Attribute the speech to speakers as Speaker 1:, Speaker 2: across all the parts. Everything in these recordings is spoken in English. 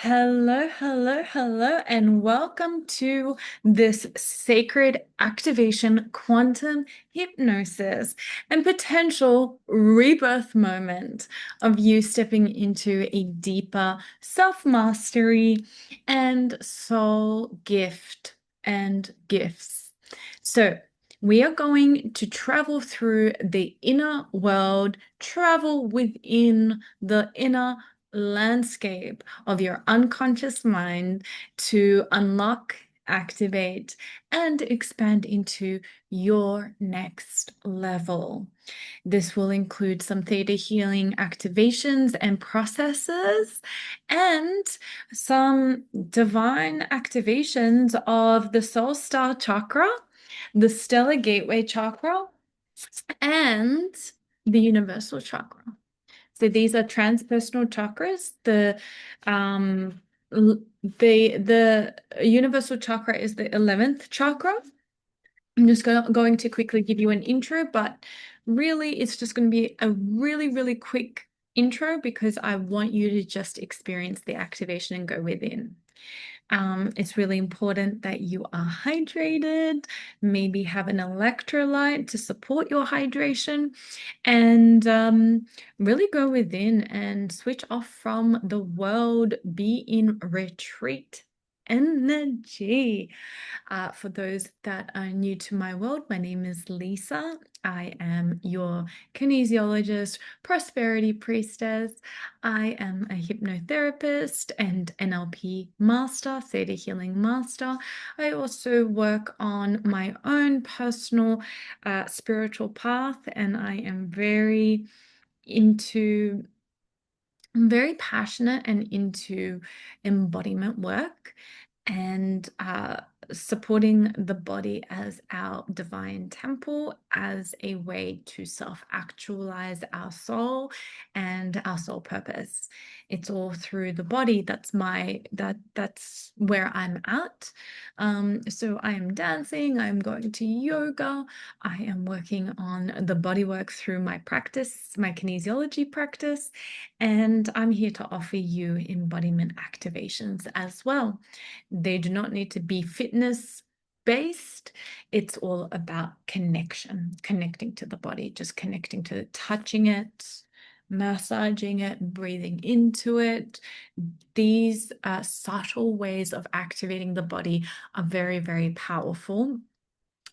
Speaker 1: Hello, hello, hello, and welcome to this sacred activation, quantum hypnosis, and potential rebirth moment of you stepping into a deeper self-mastery and soul gift and gifts. So, we are going to travel through the inner world, travel within the inner landscape of your unconscious mind to unlock, activate, and expand into your next level. This will include some theta healing activations and processes, and some divine activations of the soul star chakra, the stellar gateway chakra, and the universal chakra. So these are transpersonal chakras. The universal chakra is the 11th chakra. I'm just going to quickly give you an intro, but really it's just going to be a really, really quick intro because I want you to just experience the activation and go within. It's really important that you are hydrated, maybe have an electrolyte to support your hydration, and really go within and switch off from the world, be in retreat energy. For those that are new to my world, my name is Lisa. I am your kinesiologist, prosperity priestess. I am a hypnotherapist and NLP master, theta healing master. I also work on my own personal spiritual path, and I am into I'm very passionate and into embodiment work and supporting the body as our divine temple as a way to self-actualize our soul and our soul purpose. It's all through the body. That's where I'm at. So I am dancing, I'm going to yoga, I am working on the body work through my practice, my kinesiology practice, and I'm here to offer you embodiment activations as well. They do not need to be fitness based. It's all about connection, connecting to the body, just connecting to it, touching it, massaging it, breathing into it. These subtle ways of activating the body are very, very powerful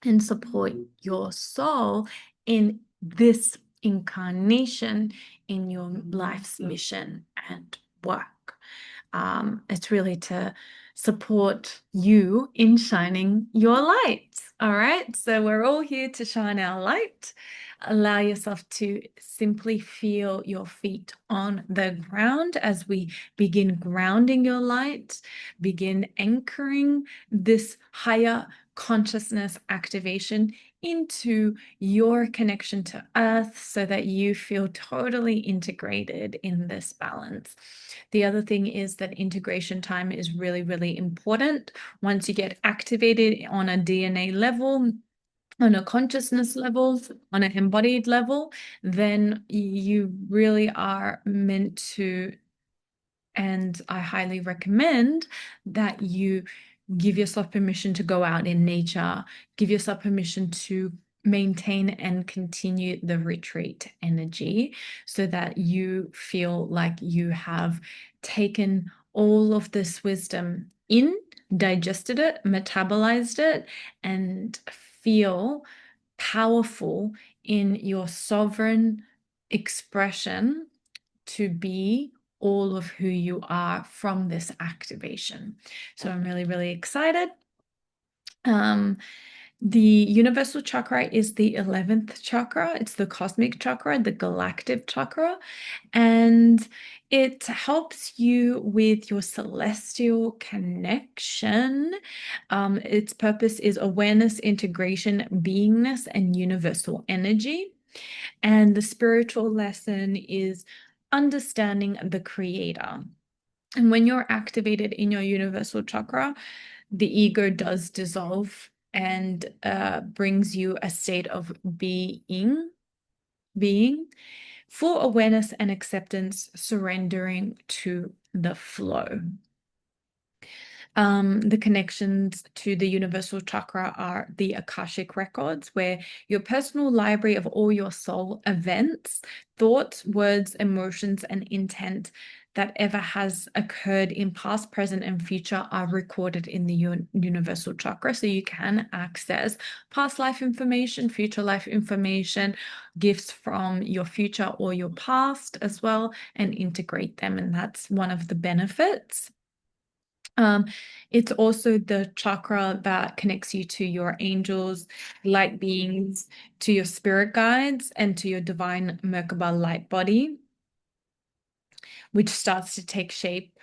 Speaker 1: and support your soul in this incarnation, in your life's mission and work. It's really to support you in shining your light. All right, so we're all here to shine our light. Allow yourself to simply feel your feet on the ground as we begin grounding your light, begin anchoring this higher consciousness activation into your connection to earth so that you feel totally integrated in this balance. The other thing is that integration time is really, really important. Once you get activated on a DNA level, on a consciousness level, on an embodied level, then you really are meant to, and I highly recommend that you give yourself permission to go out in nature, give yourself permission to maintain and continue the retreat energy so that you feel like you have taken all of this wisdom in, digested it, metabolized it, and feel powerful in your sovereign expression to be all of who you are from this activation. So I'm really, really excited. The universal chakra is the 11th chakra. It's the cosmic chakra, the galactic chakra, and it helps you with your celestial connection. Its purpose is awareness, integration, beingness, and universal energy. And the spiritual lesson is understanding the creator. And when you're activated in your universal chakra, the ego does dissolve and brings you a state of being, full awareness and acceptance, surrendering to the flow. The connections to the universal chakra are the Akashic records, where your personal library of all your soul events, thoughts, words, emotions, and intent that ever has occurred in past, present, and future are recorded in the universal chakra. So you can access past life information, future life information, gifts from your future or your past as well, and integrate them. And that's one of the benefits. Um, it's also the chakra that connects you to your angels, light beings, to your spirit guides, and to your divine Merkaba light body, which starts to take shape.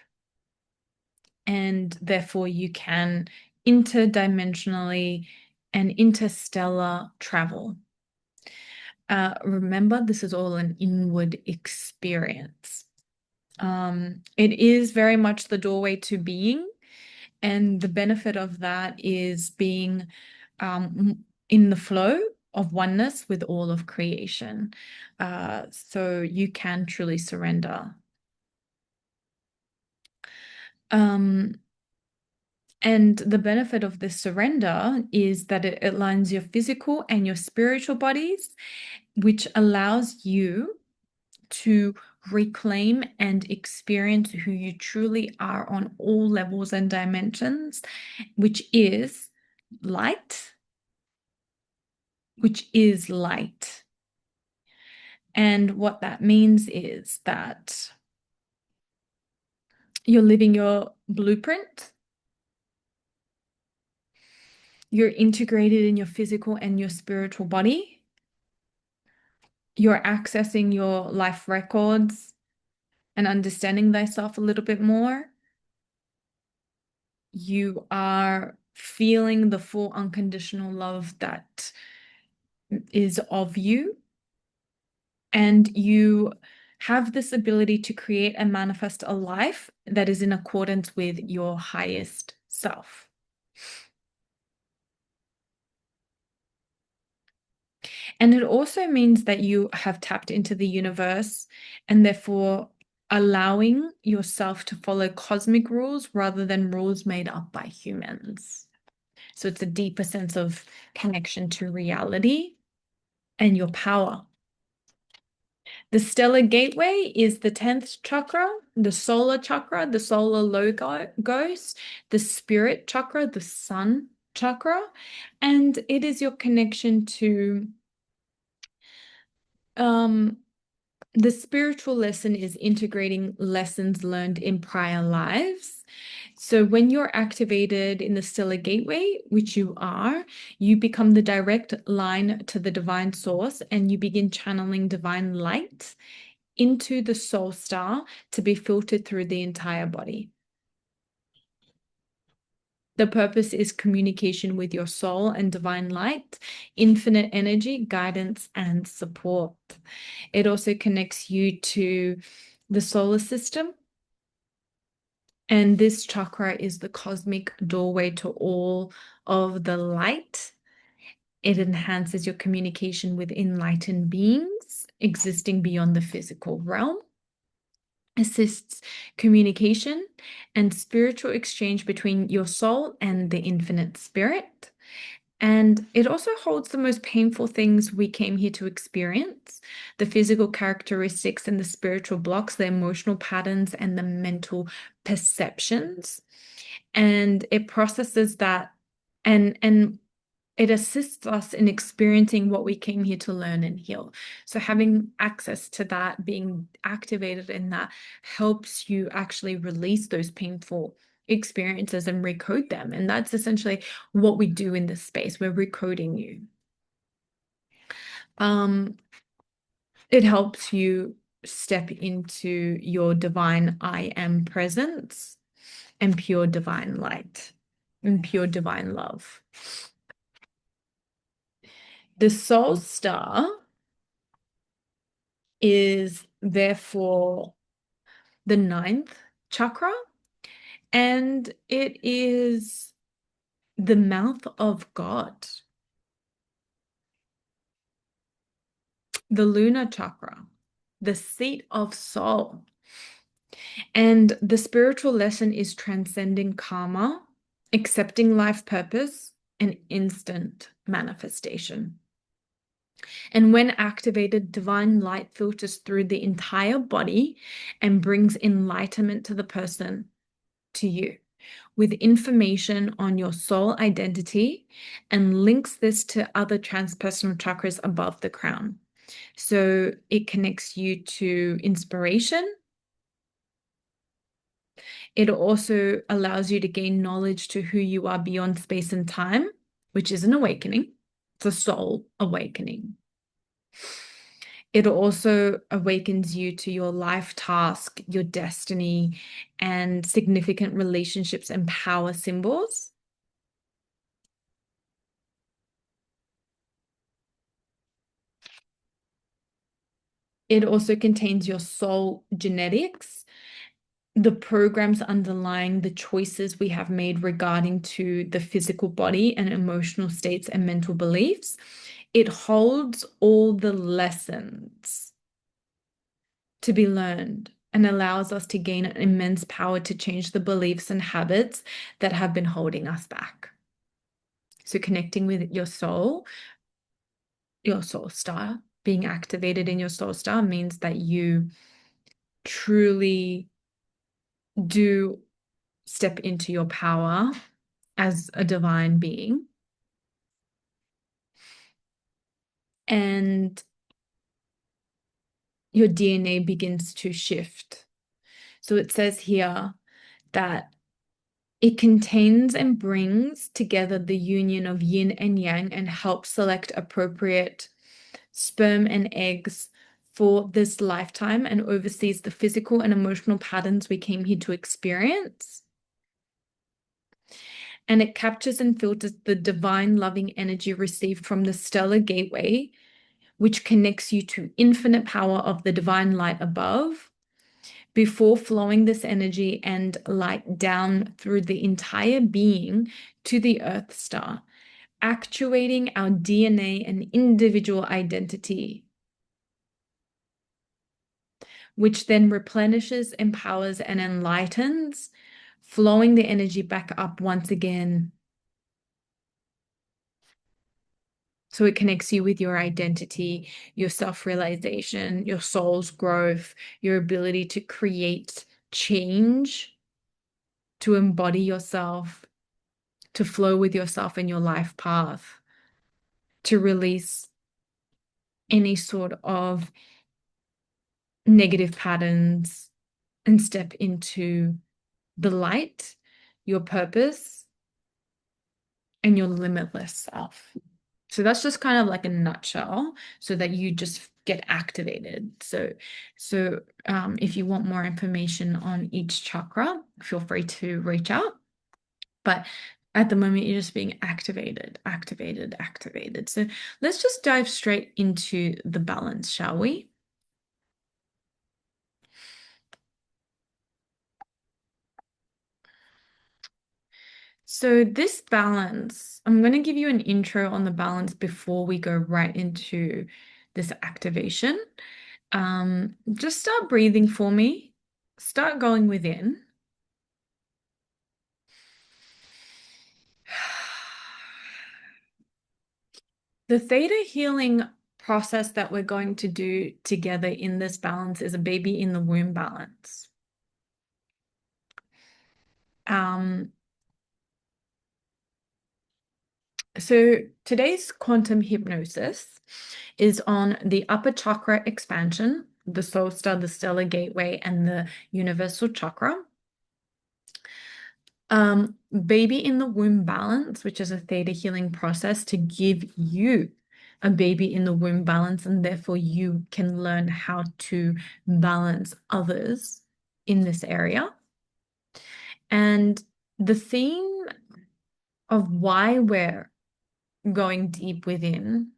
Speaker 1: And therefore, you can interdimensionally and interstellar travel. Remember, this is all an inward experience. It is very much the doorway to being. And the benefit of that is being in the flow of oneness with all of creation. So you can truly surrender. And the benefit of this surrender is that it aligns your physical and your spiritual bodies, which allows you to reclaim and experience who you truly are on all levels and dimensions, which is light, which is light. And what that means is that you're living your blueprint. You're integrated in your physical and your spiritual body. You're accessing your life records and understanding thyself a little bit more. You are feeling the full unconditional love that is of you. And you have this ability to create and manifest a life that is in accordance with your highest self. And it also means that you have tapped into the universe and therefore allowing yourself to follow cosmic rules rather than rules made up by humans. So it's a deeper sense of connection to reality and your power. The stellar gateway is the 10th chakra, the solar chakra, the solar logos, the spirit chakra, the sun chakra, and it is your connection to the spiritual lesson is integrating lessons learned in prior lives. So when you're activated in the stellar gateway, which you are, you become the direct line to the divine source and you begin channeling divine light into the soul star to be filtered through the entire body. The purpose is communication with your soul and divine light, infinite energy, guidance, and support. It also connects you to the solar system. And this chakra is the cosmic doorway to all of the light. It enhances your communication with enlightened beings existing beyond the physical realm, assists communication and spiritual exchange between your soul and the infinite spirit. And it also holds the most painful things we came here to experience, the physical characteristics and the spiritual blocks, the emotional patterns and the mental perceptions. And it processes that and it assists us in experiencing what we came here to learn and heal. So having access to that, being activated in that, helps you actually release those painful experiences and recode them. And that's essentially what we do in this space. We're recoding you. It helps you step into your divine I am presence and pure divine light and pure divine love. The soul star is therefore the 9th chakra, and it is the mouth of God. The lunar chakra, the seat of soul. And the spiritual lesson is transcending karma, accepting life purpose, and instant manifestation. And when activated, divine light filters through the entire body and brings enlightenment to the person, to you, with information on your soul identity and links this to other transpersonal chakras above the crown. So it connects you to inspiration. It also allows you to gain knowledge to who you are beyond space and time, which is an awakening. It's a soul awakening. It also awakens you to your life task, your destiny, and significant relationships and power symbols. It also contains your soul genetics, the programs underlying the choices we have made regarding to the physical body and emotional states and mental beliefs. It holds all the lessons to be learned and allows us to gain an immense power to change the beliefs and habits that have been holding us back. So connecting with your soul star, being activated in your soul star means that you truly do step into your power as a divine being. And your DNA begins to shift. So it says here that it contains and brings together the union of yin and yang and helps select appropriate sperm and eggs for this lifetime and oversees the physical and emotional patterns we came here to experience. And it captures and filters the divine loving energy received from the stellar gateway, which connects you to infinite power of the divine light above, before flowing this energy and light down through the entire being to the Earth star, actuating our DNA and individual identity, which then replenishes, empowers, and enlightens, flowing the energy back up once again. So it connects you with your identity, your self-realization, your soul's growth, your ability to create change, to embody yourself, to flow with yourself in your life path, to release any sort of negative patterns and step into the light, your purpose, and your limitless self. So that's just kind of like a nutshell so that you just get activated. So if you want more information on each chakra, feel free to reach out. But at the moment, you're just being activated, activated, activated. So let's just dive straight into the balance, shall we? So this balance, I'm going to give you an intro on the balance before we go right into this activation. Just start breathing for me. Start going within. The theta healing process that we're going to do together in this balance is a baby in the womb balance. So today's quantum hypnosis is on the upper chakra expansion, the soul star, the stellar gateway, and the universal chakra. Baby in the womb balance, which is a theta healing process to give you a baby in the womb balance, and therefore you can learn how to balance others in this area. And the theme of why we're going deep within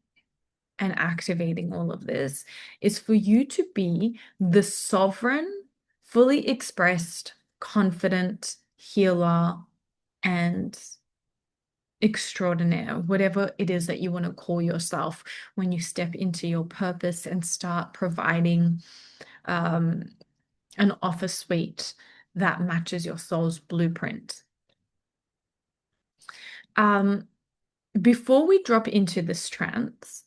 Speaker 1: and activating all of this is for you to be the sovereign, fully expressed, confident healer and extraordinaire, whatever it is that you want to call yourself when you step into your purpose and start providing an offer suite that matches your soul's blueprint. Before we drop into this trance,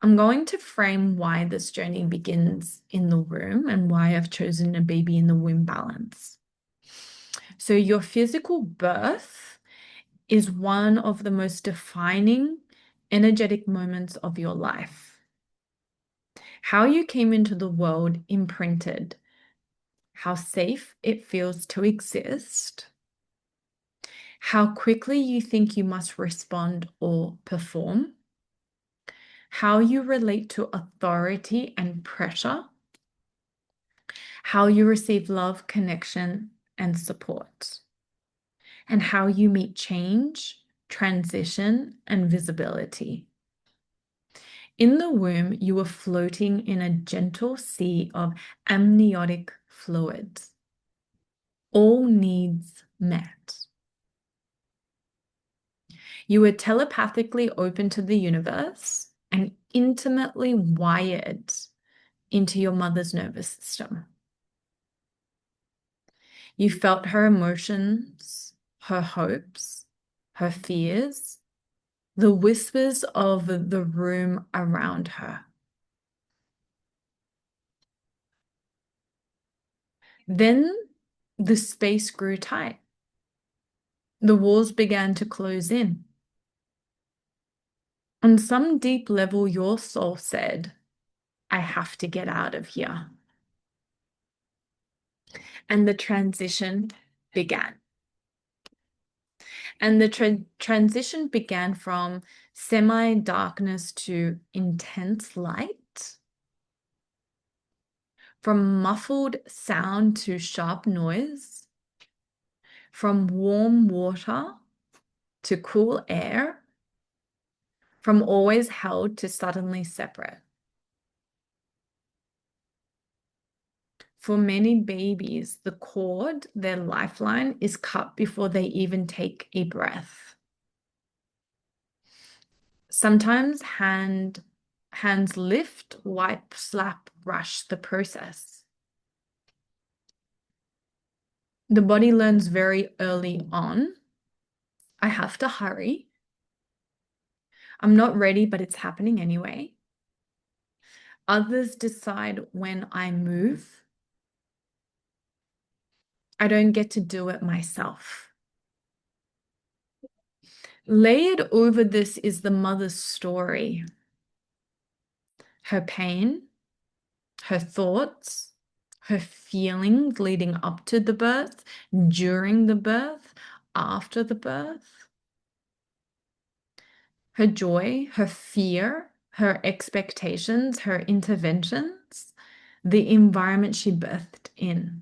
Speaker 1: I'm going to frame why this journey begins in the womb and why I've chosen a baby in the womb balance. So, your physical birth is one of the most defining energetic moments of your life. How you came into the world imprinted how safe it feels to exist, how quickly you think you must respond or perform, how you relate to authority and pressure, how you receive love, connection, and support, and how you meet change, transition, and visibility. In the womb, you are floating in a gentle sea of amniotic fluids, all needs met. You are telepathically open to the universe and intimately wired into your mother's nervous system. You felt her emotions, her hopes, her fears, the whispers of the room around her. Then the space grew tight. The walls began to close in. On some deep level, your soul said, I have to get out of here. And the transition began. And the transition began from semi-darkness to intense light, from muffled sound to sharp noise, from warm water to cool air, from always held to suddenly separate. For many babies, the cord, their lifeline, is cut before they even take a breath. Sometimes hands lift, wipe, slap, rush the process. The body learns very early on, I have to hurry. I'm not ready, but it's happening anyway. Others decide when I move. I don't get to do it myself. Layered over this is the mother's story, her pain, her thoughts, her feelings leading up to the birth, during the birth, after the birth, her joy, her fear, her expectations, her interventions, the environment she birthed in.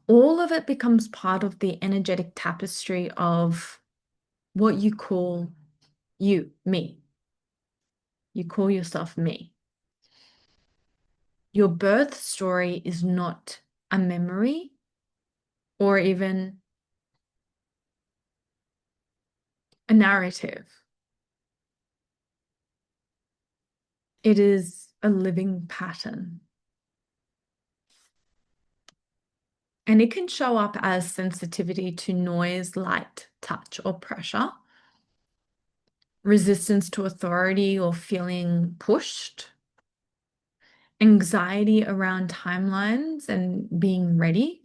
Speaker 1: All of it becomes part of the energetic tapestry of what you call you, me. You call yourself me. Your birth story is not a memory or even a narrative. It is a living pattern. And it can show up as sensitivity to noise, light, touch, or pressure, resistance to authority or feeling pushed, anxiety around timelines and being ready,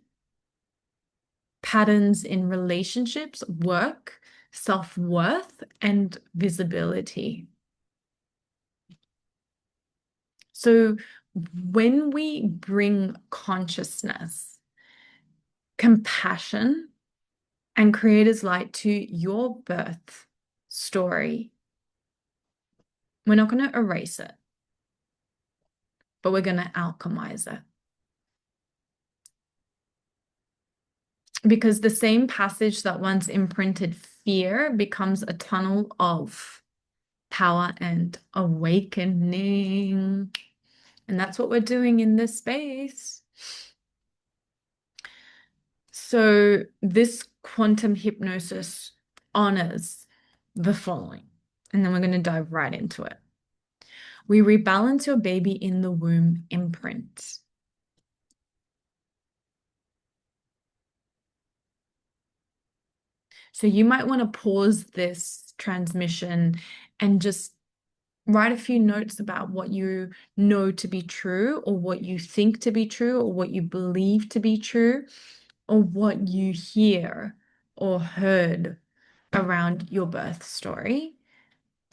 Speaker 1: patterns in relationships, work, self-worth, and visibility. So when we bring consciousness, compassion, and creator's light to your birth story, we're not going to erase it, but we're going to alchemize it. Because the same passage that once imprinted fear becomes a tunnel of power and awakening. And that's what we're doing in this space. So this quantum hypnosis honors the following, and then we're going to dive right into it. We rebalance your baby in the womb imprint. So you might want to pause this transmission and just write a few notes about what you know to be true, or what you think to be true, or what you believe to be true, or what you hear or heard around your birth story,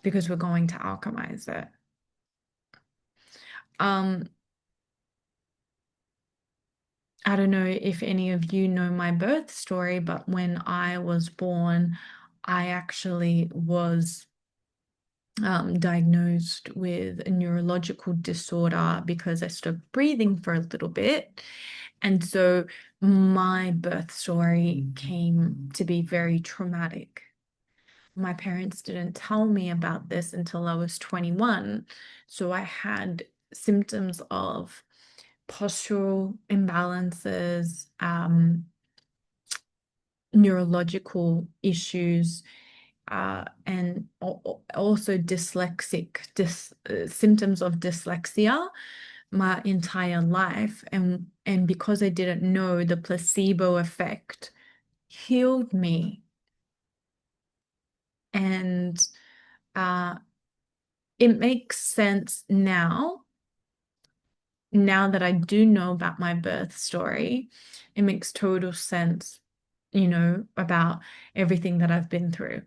Speaker 1: because we're going to alchemize it. Um, I don't know if any of you know my birth story, but when I was born, I actually was diagnosed with a neurological disorder because I stopped breathing for a little bit. And so my birth story came to be very traumatic. My parents didn't tell me about this until I was 21. So I had symptoms of postural imbalances, neurological issues, and also symptoms of dyslexia my entire life. And because I didn't know, the placebo effect healed me. And uh, it makes sense now that I do know about my birth story. It makes total sense, about everything that I've been through.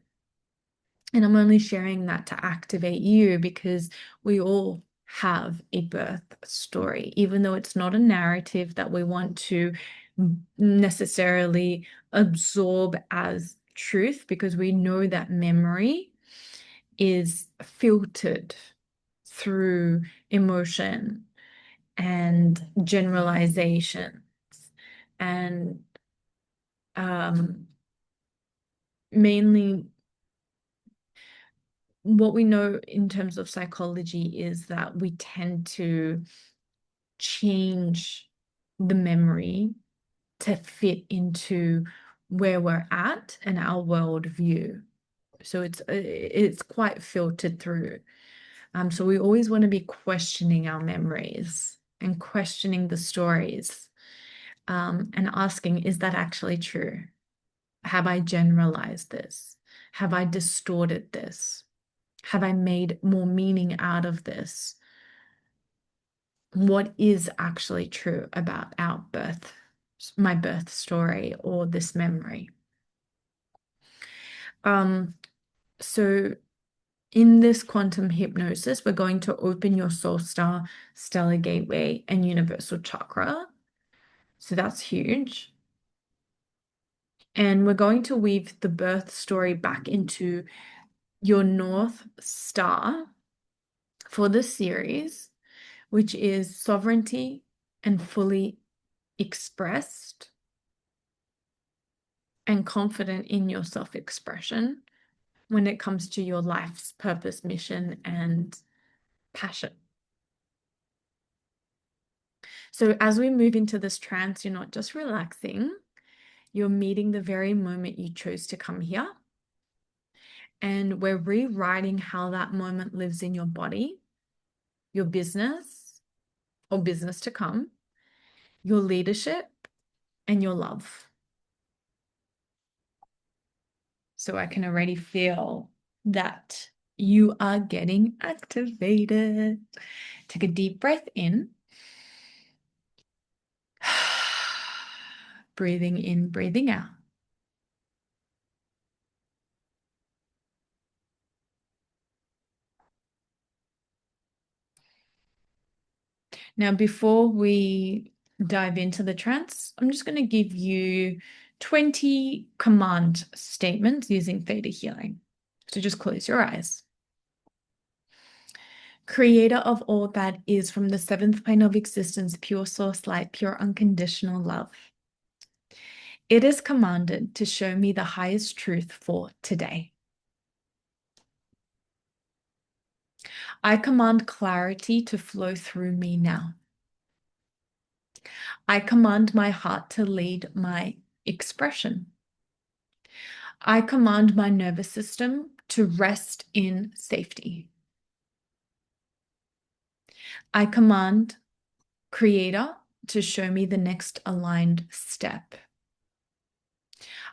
Speaker 1: And I'm only sharing that to activate you, because we all have a birth story, even though it's not a narrative that we want to necessarily absorb as truth, because we know that memory is filtered through emotion and generalizations and mainly what we know in terms of psychology is that we tend to change the memory to fit into where we're at and our worldview. So it's quite filtered through. So we always want to be questioning our memories and questioning the stories, and asking, is that actually true? Have I generalized this? Have I distorted this? Have I made more meaning out of this? What is actually true about my birth story, or this memory? Um, so in this quantum hypnosis, we're going to open your soul star, stellar gateway, and universal chakra. So that's huge. And we're going to weave the birth story back into your North Star for this series, which is sovereignty and fully expressed and confident in your self-expression when it comes to your life's purpose, mission, and passion. So as we move into this trance, you're not just relaxing, you're meeting the very moment you chose to come here. And we're rewriting how that moment lives in your body, your business or business to come, your leadership, and your love. So I can already feel that you are getting activated. Take a deep breath in. Breathing in, breathing out. Now, before we dive into the trance, I'm just going to give you 20 command statements using Theta healing. So just close your eyes. Creator of all that is, from the seventh plane of existence, pure source light, pure unconditional love. It is commanded to show me the highest truth for today. I command clarity to flow through me now. I command my heart to lead my expression. I command my nervous system to rest in safety. I command Creator to show me the next aligned step.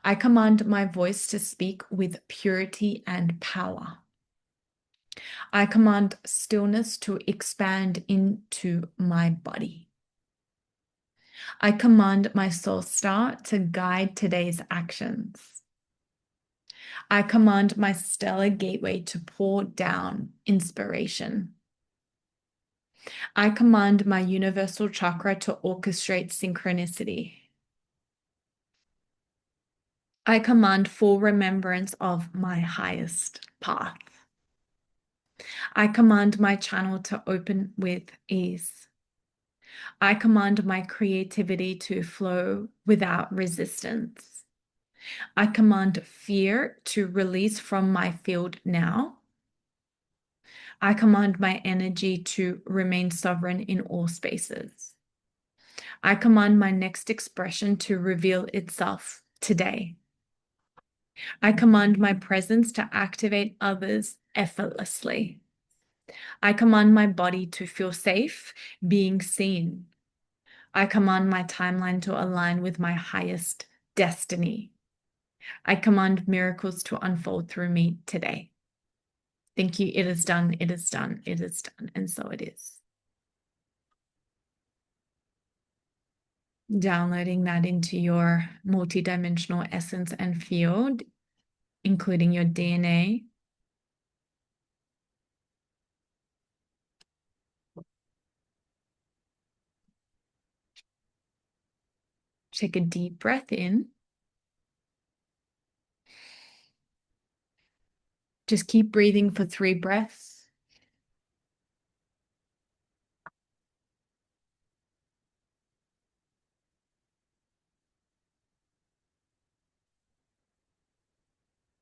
Speaker 1: I command my voice to speak with purity and power. I command stillness to expand into my body. I command my soul star to guide today's actions. I command my stellar gateway to pour down inspiration. I command my universal chakra to orchestrate synchronicity. I command full remembrance of my highest path. I command my channel to open with ease. I command my creativity to flow without resistance. I command fear to release from my field now. I command my energy to remain sovereign in all spaces. I command my next expression to reveal itself today. I command my presence to activate others effortlessly. I command my body to feel safe being seen. I command my timeline to align with my highest destiny. I command miracles to unfold through me today. Thank you. It is done. It is done. It is done. And so it is. Downloading that into your multidimensional essence and field, including your DNA. Take a deep breath in. Just keep breathing for 3 breaths.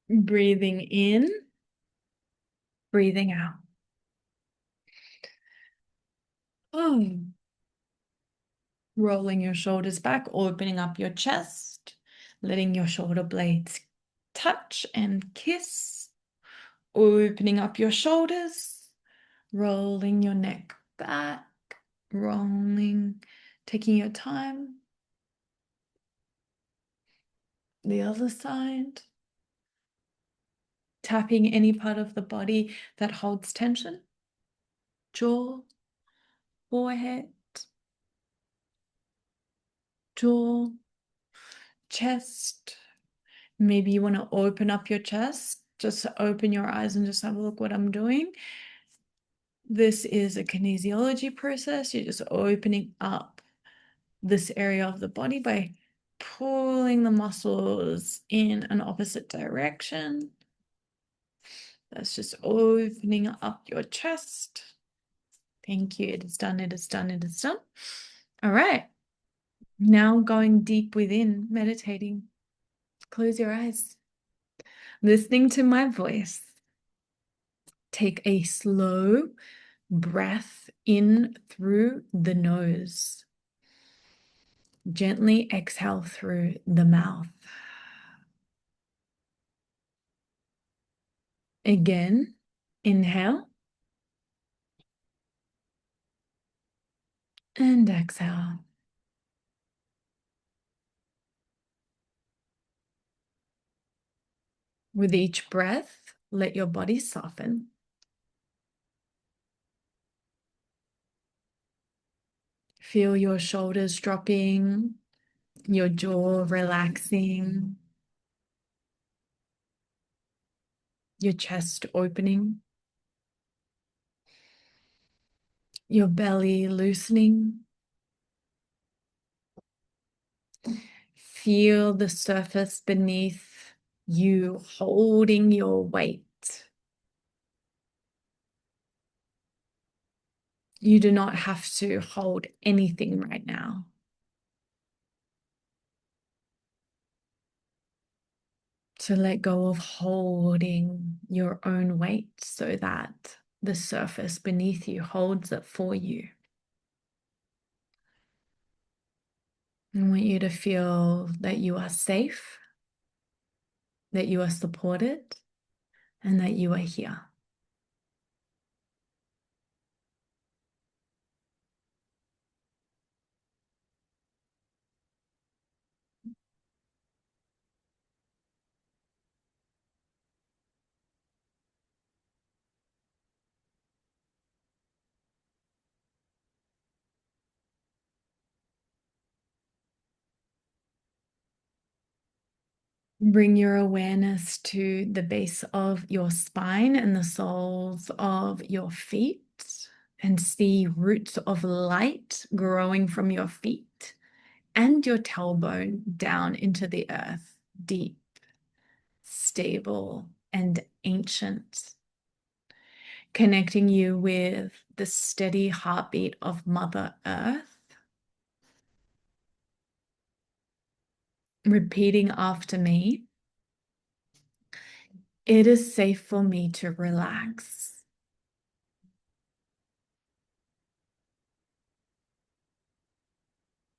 Speaker 1: Breathing in, breathing out. Oh. Rolling your shoulders back, opening up your chest, letting your shoulder blades touch and kiss. Opening up your shoulders, rolling your neck back, rolling, taking your time. The other side. Tapping any part of the body that holds tension. Jaw, forehead, jaw, chest. Maybe you want to open up your chest. Just open your eyes and just have a look what I'm doing. This is a kinesiology process. You're just opening up this area of the body by pulling the muscles in an opposite direction. That's just opening up your chest. Thank you. It is done. It is done. It is done. All right. Now going deep within, meditating. Close your eyes. Listening to my voice. Take a slow breath in through the nose. Gently exhale through the mouth. Again, inhale and exhale. With each breath, let your body soften. Feel your shoulders dropping, your jaw relaxing, your chest opening, your belly loosening. Feel the surface beneath you holding your weight. You do not have to hold anything right now. To let go of holding your own weight so that the surface beneath you holds it for you. I want you to feel that you are safe, that you are supported, and that you are here. Bring your awareness to the base of your spine and the soles of your feet, and see roots of light growing from your feet and your tailbone down into the earth, deep, stable, and ancient, connecting you with the steady heartbeat of Mother Earth. Repeating after me, it is safe for me to relax.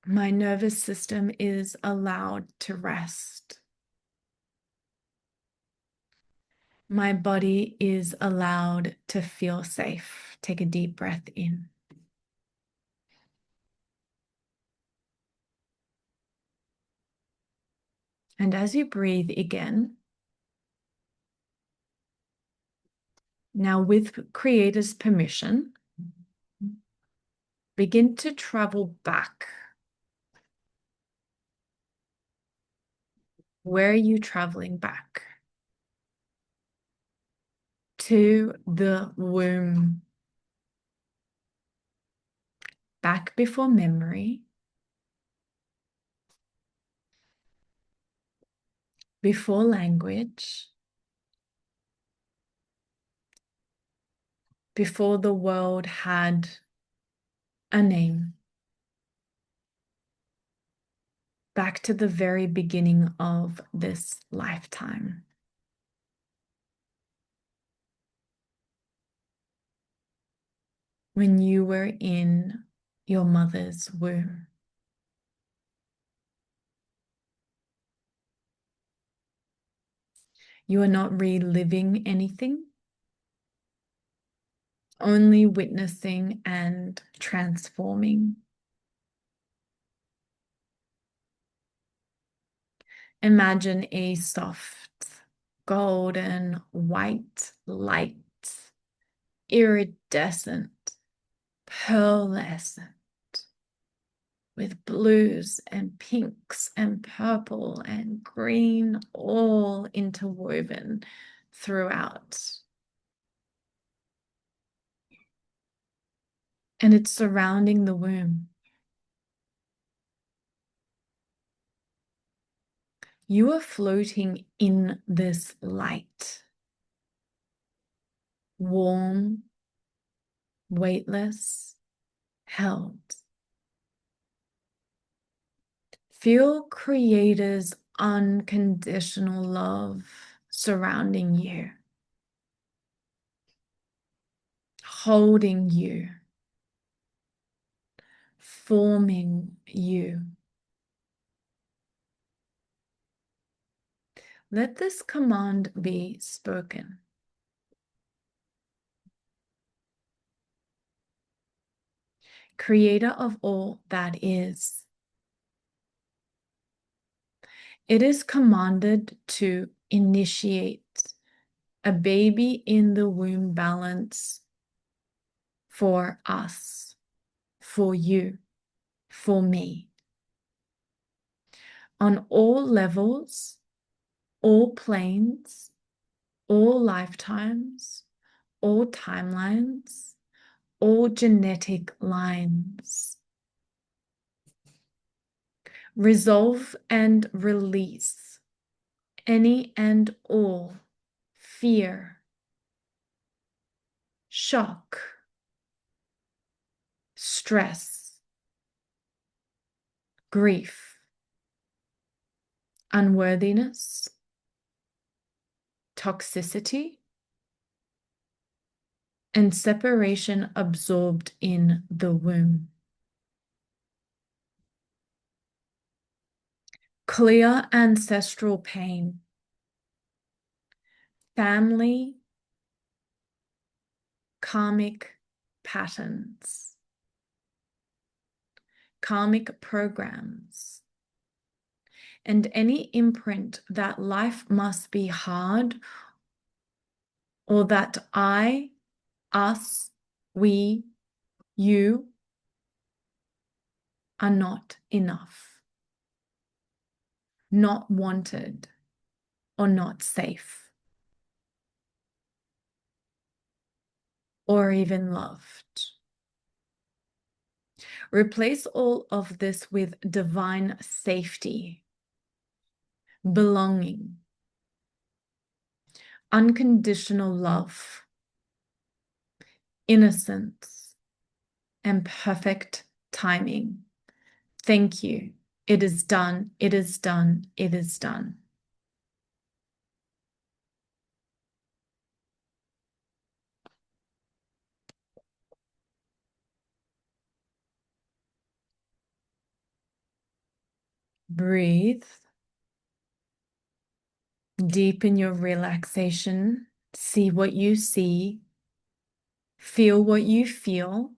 Speaker 1: My nervous system is allowed to rest. My body is allowed to feel safe. Take a deep breath in. And as you breathe again, now with Creator's permission, begin to travel back. Where are you traveling back? To the womb. Back before memory. Before language. Before the world had a name. Back to the very beginning of this lifetime. When you were in your mother's womb. You are not reliving anything, only witnessing and transforming. Imagine a soft, golden, white light, iridescent, pearlescent, with blues and pinks and purple and green all interwoven throughout. And it's surrounding the womb. You are floating in this light. Warm, weightless, held. Feel Creator's unconditional love surrounding you, holding you, forming you. Let this command be spoken. Creator of all that is, it is commanded to initiate a baby in the womb balance for us, for you, for me. On all levels, all planes, all lifetimes, all timelines, all genetic lines. Resolve and release any and all fear, shock, stress, grief, unworthiness, toxicity, and separation absorbed in the womb. Clear ancestral pain, family, karmic patterns, karmic programs, and any imprint that life must be hard, or that I, us, we, you are not enough, not wanted, or not safe or even loved. Replace all of this with divine safety, belonging, unconditional love, innocence, and perfect timing. Thank you. It is done. It is done. It is done. Breathe. Deepen your relaxation. See what you see. Feel what you feel.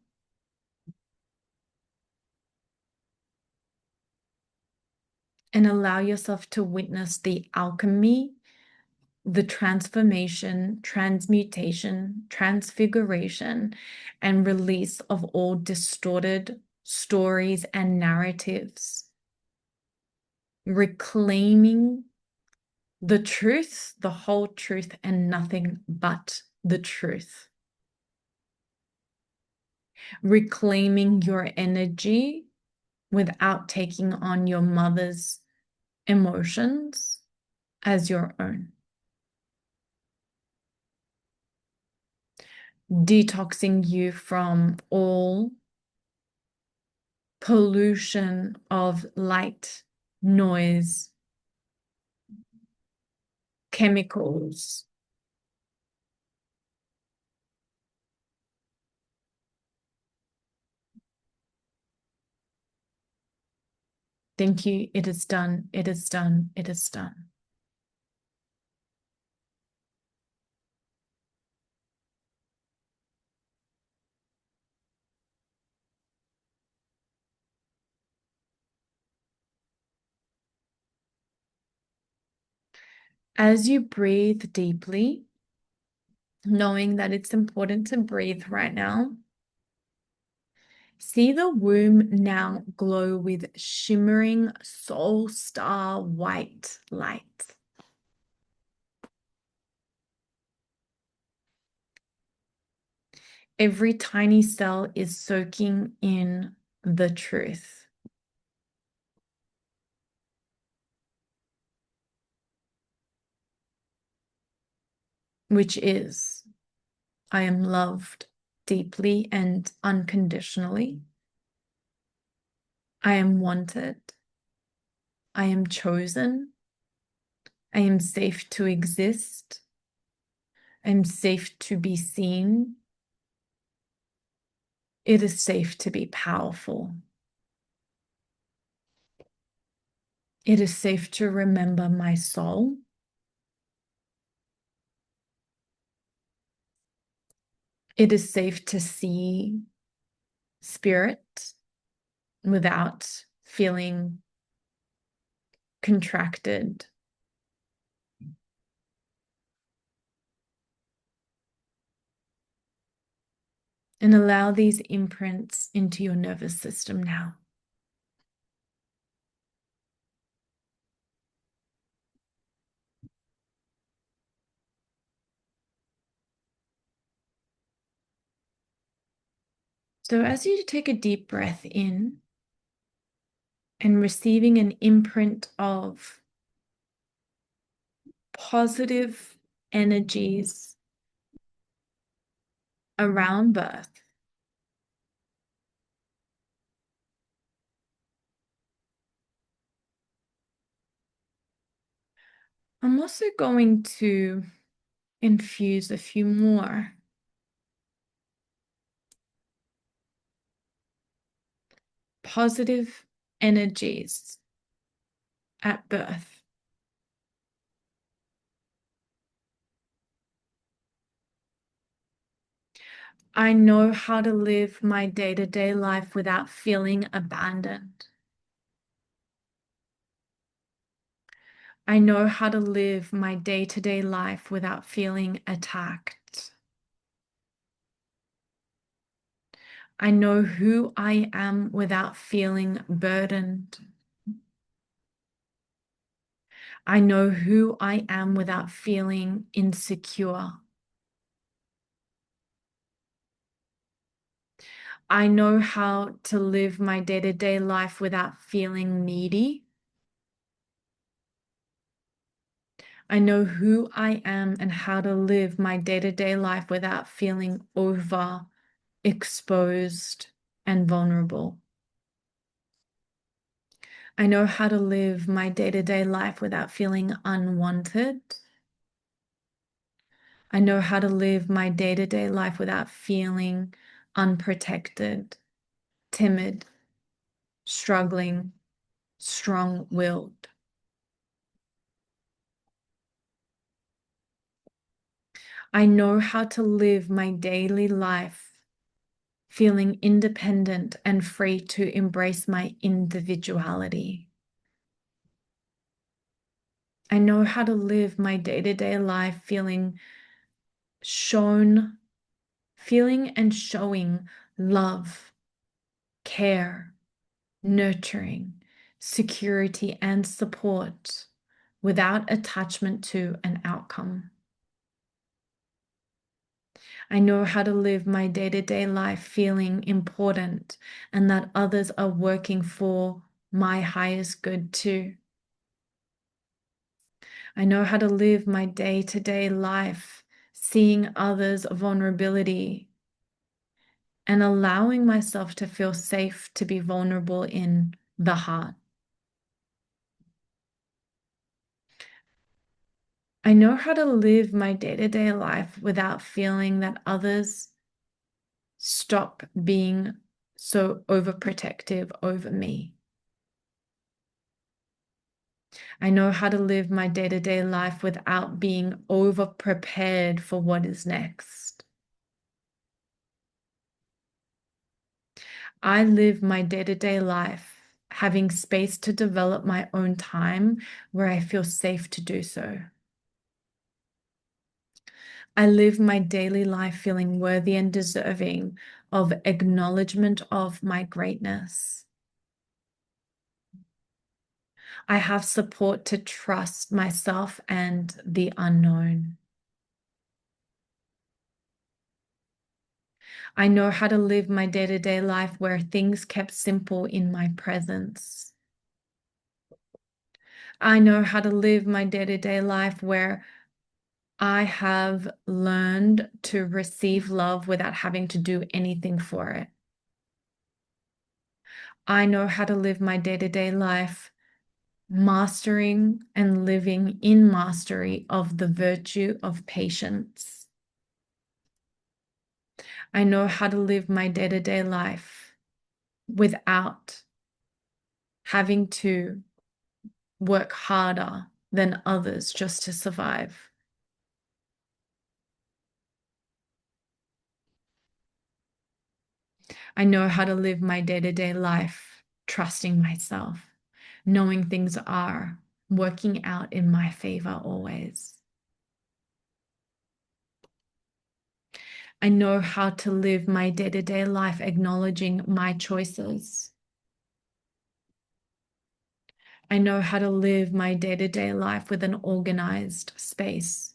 Speaker 1: And allow yourself to witness the alchemy, the transformation, transmutation, transfiguration, and release of all distorted stories and narratives. Reclaiming the truth, the whole truth, and nothing but the truth. Reclaiming your energy without taking on your mother's emotions as your own. Detoxing you from all pollution of light, noise, chemicals. Thank you. It is done. It is done. It is done. As you breathe deeply, knowing that it's important to breathe right now, see the womb now glow with shimmering soul star white light. Every tiny cell is soaking in the truth, which is, I am loved deeply and unconditionally. I am wanted. I am chosen. I am safe to exist. I am safe to be seen. It is safe to be powerful. It is safe to remember my soul. It is safe to see spirit without feeling contracted. And allow these imprints into your nervous system now. So as you take a deep breath in and receiving an imprint of positive energies around birth, I'm also going to infuse a few more positive energies at birth. I know how to live my day-to-day life without feeling abandoned. I know how to live my day-to-day life without feeling attacked. I know who I am without feeling burdened. I know who I am without feeling insecure. I know how to live my day-to-day life without feeling needy. I know who I am and how to live my day-to-day life without feeling overexposed and vulnerable. I know how to live my day-to-day life without feeling unwanted. I know how to live my day-to-day life without feeling unprotected, timid, struggling, strong-willed. I know how to live my daily life feeling independent and free to embrace my individuality. I know how to live my day-to-day life feeling and showing love, care, nurturing, security, and support without attachment to an outcome. I know how to live my day-to-day life feeling important and that others are working for my highest good too. I know how to live my day-to-day life seeing others' vulnerability and allowing myself to feel safe to be vulnerable in the heart. I know how to live my day-to-day life without feeling that others stop being so overprotective over me. I know how to live my day-to-day life without being over-prepared for what is next. I live my day-to-day life having space to develop my own time where I feel safe to do so. I live my daily life feeling worthy and deserving of acknowledgement of my greatness. I have support to trust myself and the unknown. I know how to live my day-to-day life where things kept simple in my presence. I know how to live my day-to-day life where I have learned to receive love without having to do anything for it. I know how to live my day-to-day life mastering and living in mastery of the virtue of patience. I know how to live my day-to-day life without having to work harder than others just to survive. I know how to live my day-to-day life trusting myself, knowing things are working out in my favor always. I know how to live my day-to-day life acknowledging my choices. I know how to live my day-to-day life with an organized space.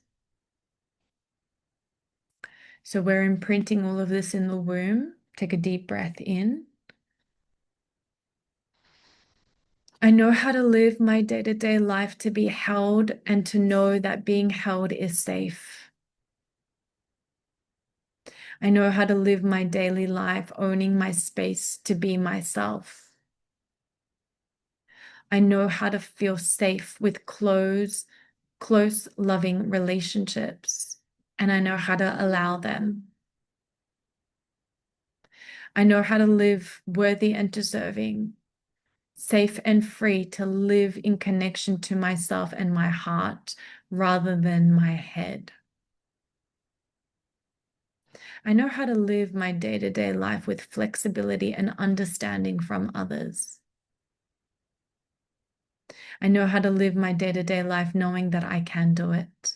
Speaker 1: So we're imprinting all of this in the womb. Take a deep breath in. I know how to live my day-to-day life to be held and to know that being held is safe. I know how to live my daily life owning my space to be myself. I know how to feel safe with close, loving relationships, and I know how to allow them. I know how to live worthy and deserving, safe and free to live in connection to myself and my heart rather than my head. I know how to live my day-to-day life with flexibility and understanding from others. I know how to live my day-to-day life knowing that I can do it.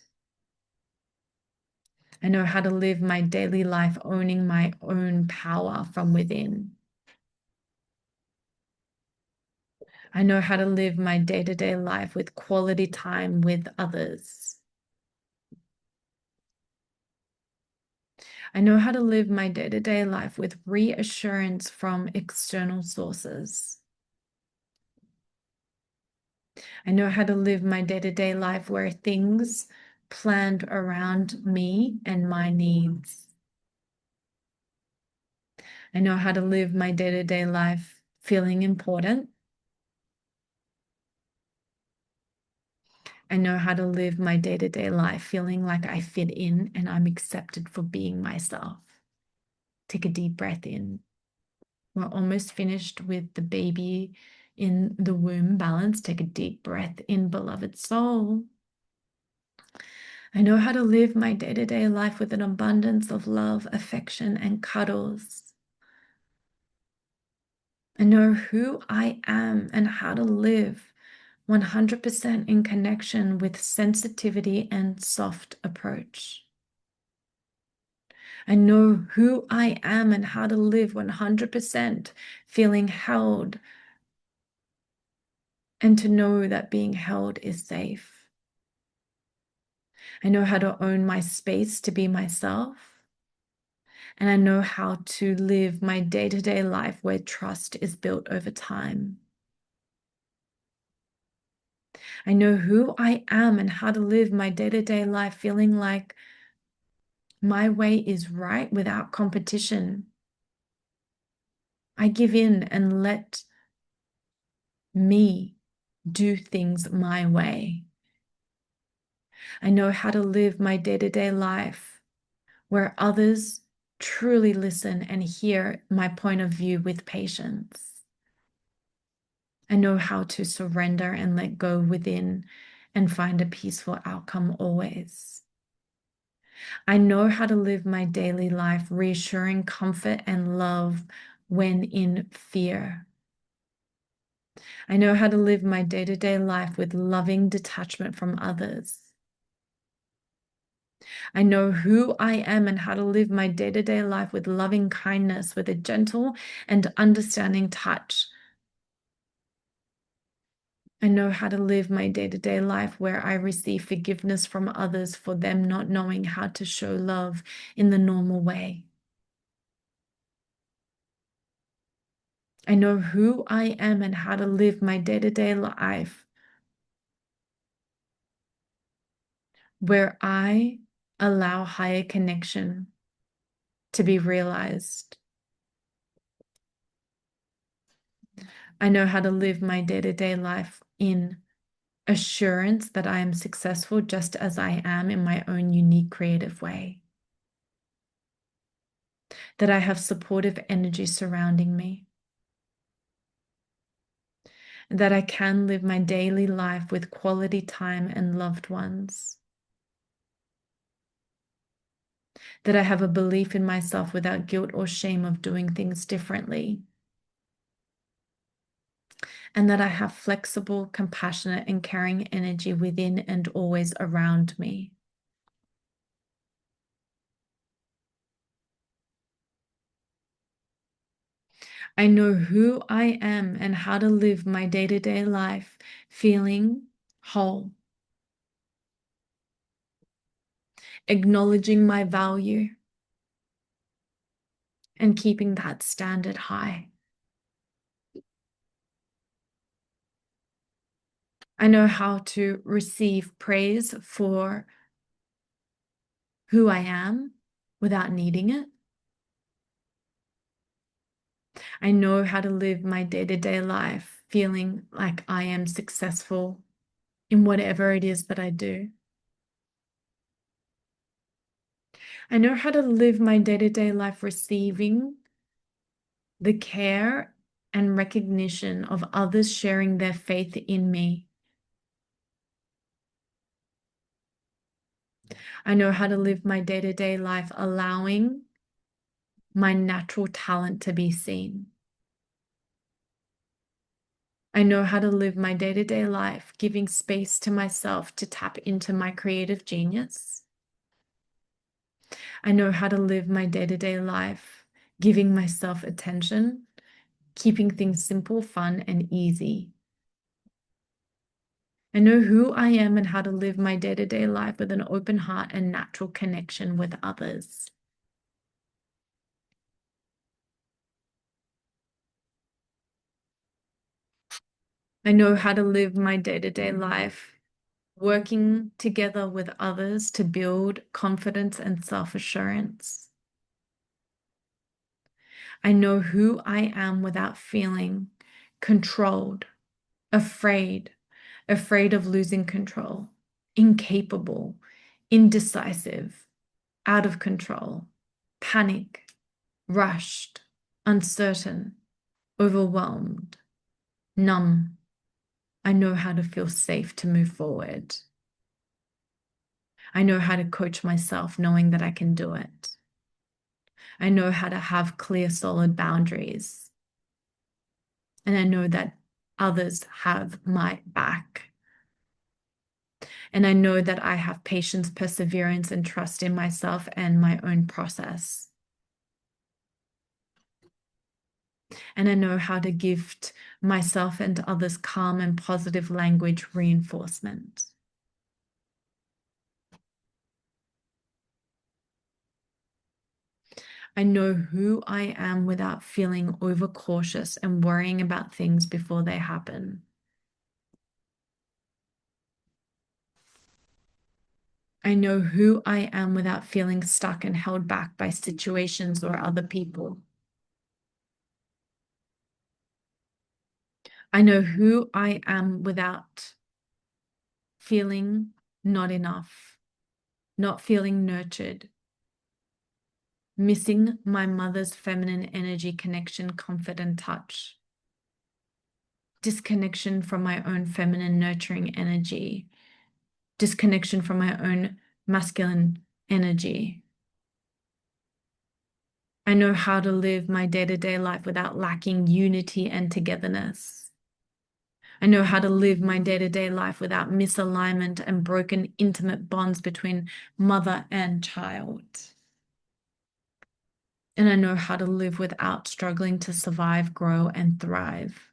Speaker 1: I know how to live my daily life owning my own power from within. I know how to live my day-to-day life with quality time with others. I know how to live my day-to-day life with reassurance from external sources. I know how to live my day-to-day life where things planned around me and my needs. I know how to live my day-to-day life feeling important. I know how to live my day-to-day life feeling like I fit in and I'm accepted for being myself. Take a deep breath in. We're almost finished with the baby in the womb balance. Take a deep breath in, beloved soul. I know how to live my day-to-day life with an abundance of love, affection, and cuddles. I know who I am and how to live 100% in connection with sensitivity and soft approach. I know who I am and how to live 100% feeling held and to know that being held is safe. I know how to own my space to be myself. And I know how to live my day-to-day life where trust is built over time. I know who I am and how to live my day-to-day life feeling like my way is right without competition. I give in and let me do things my way. I know how to live my day-to-day life where others truly listen and hear my point of view with patience. I know how to surrender and let go within and find a peaceful outcome always. I know how to live my daily life reassuring comfort and love when in fear. I know how to live my day-to-day life with loving detachment from others. I know who I am and how to live my day-to-day life with loving kindness, with a gentle and understanding touch. I know how to live my day-to-day life where I receive forgiveness from others for them not knowing how to show love in the normal way. I know who I am and how to live my day-to-day life where I allow higher connection to be realized. I know how to live my day-to-day life in assurance that I am successful just as I am in my own unique creative way. That I have supportive energy surrounding me. That I can live my daily life with quality time and loved ones. That I have a belief in myself without guilt or shame of doing things differently. And that I have flexible, compassionate, and caring energy within and always around me. I know who I am and how to live my day-to-day life feeling whole, acknowledging my value, and keeping that standard high. I know how to receive praise for who I am without needing it. I know how to live my day-to-day life feeling like I am successful in whatever it is that I do. I know how to live my day-to-day life receiving the care and recognition of others sharing their faith in me. I know how to live my day-to-day life allowing my natural talent to be seen. I know how to live my day-to-day life giving space to myself to tap into my creative genius. I know how to live my day-to-day life giving myself attention, keeping things simple, fun, and easy. I know who I am and how to live my day-to-day life with an open heart and natural connection with others. I know how to live my day-to-day life working together with others to build confidence and self-assurance. I know who I am without feeling controlled, afraid, afraid of losing control, incapable, indecisive, out of control, panic, rushed, uncertain, overwhelmed, numb. I know how to feel safe to move forward. I know how to coach myself knowing that I can do it. I know how to have clear, solid boundaries. And I know that others have my back. And I know that I have patience, perseverance, and trust in myself and my own process. And I know how to gift myself and others calm and positive language reinforcement. I know who I am without feeling overcautious and worrying about things before they happen. I know who I am without feeling stuck and held back by situations or other people. I know who I am without feeling not enough, not feeling nurtured, missing my mother's feminine energy connection, comfort, and touch, disconnection from my own feminine nurturing energy, disconnection from my own masculine energy. I know how to live my day-to-day life without lacking unity and togetherness. I know how to live my day-to-day life without misalignment and broken intimate bonds between mother and child. And I know how to live without struggling to survive, grow, and thrive.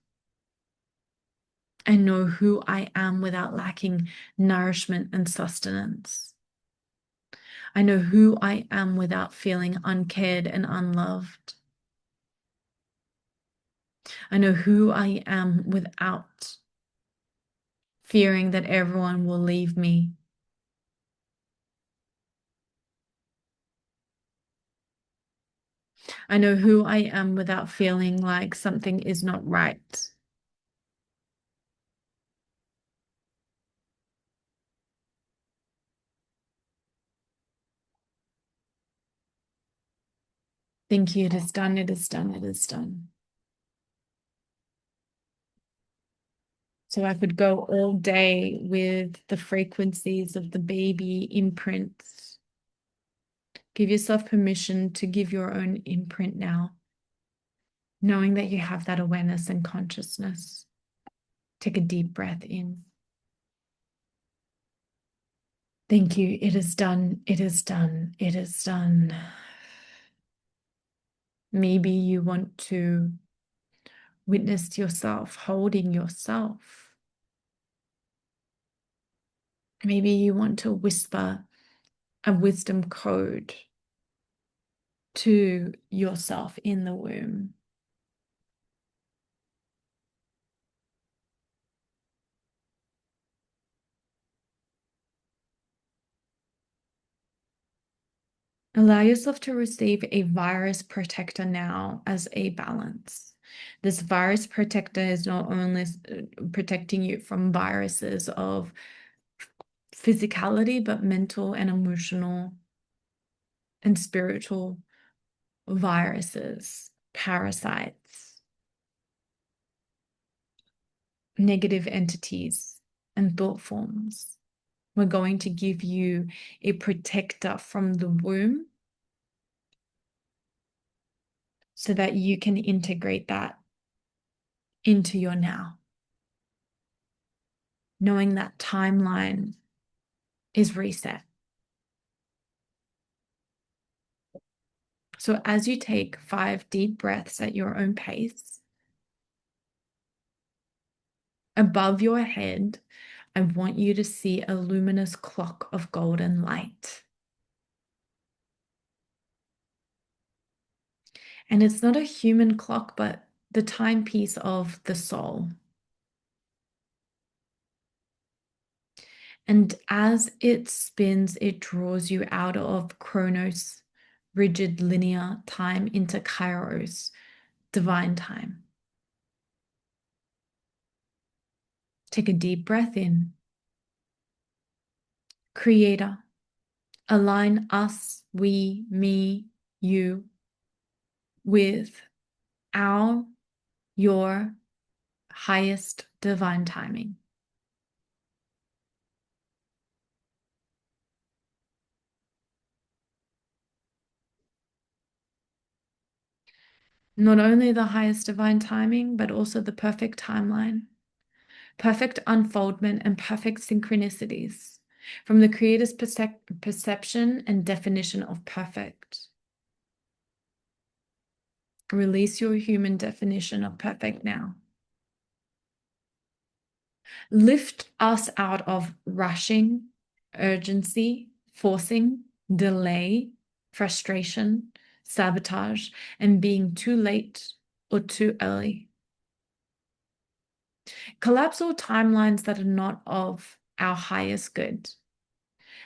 Speaker 1: I know who I am without lacking nourishment and sustenance. I know who I am without feeling uncared and unloved. I know who I am without fearing that everyone will leave me. I know who I am without feeling like something is not right. Thank you. It is done. It is done. It is done. So I could go all day with the frequencies of the baby imprints. Give yourself permission to give your own imprint now, knowing that you have that awareness and consciousness. Take a deep breath in. Thank you. It is done. It is done. It is done. Maybe you want to witness yourself holding yourself. Maybe you want to whisper a wisdom code to yourself in the womb. Allow yourself to receive a virus protector now as a balance. This virus protector is not only protecting you from viruses of physicality, but mental and emotional and spiritual viruses, parasites, negative entities, and thought forms. We're going to give you a protector from the womb so that you can integrate that into your now, knowing that timeline is reset. So as you take 5 deep breaths at your own pace, above your head, I want you to see a luminous clock of golden light. And it's not a human clock, but the timepiece of the soul. And as it spins, it draws you out of Chronos, rigid linear time, into Kairos, divine time. Take a deep breath in. Creator, align us, we, me, you, with your highest divine timing. Not only the highest divine timing, but also the perfect timeline, perfect unfoldment, and perfect synchronicities from the Creator's perception and definition of perfect. Release your human definition of perfect now. Lift us out of rushing, urgency, forcing, delay, frustration, sabotage, and being too late or too early. Collapse all timelines that are not of our highest good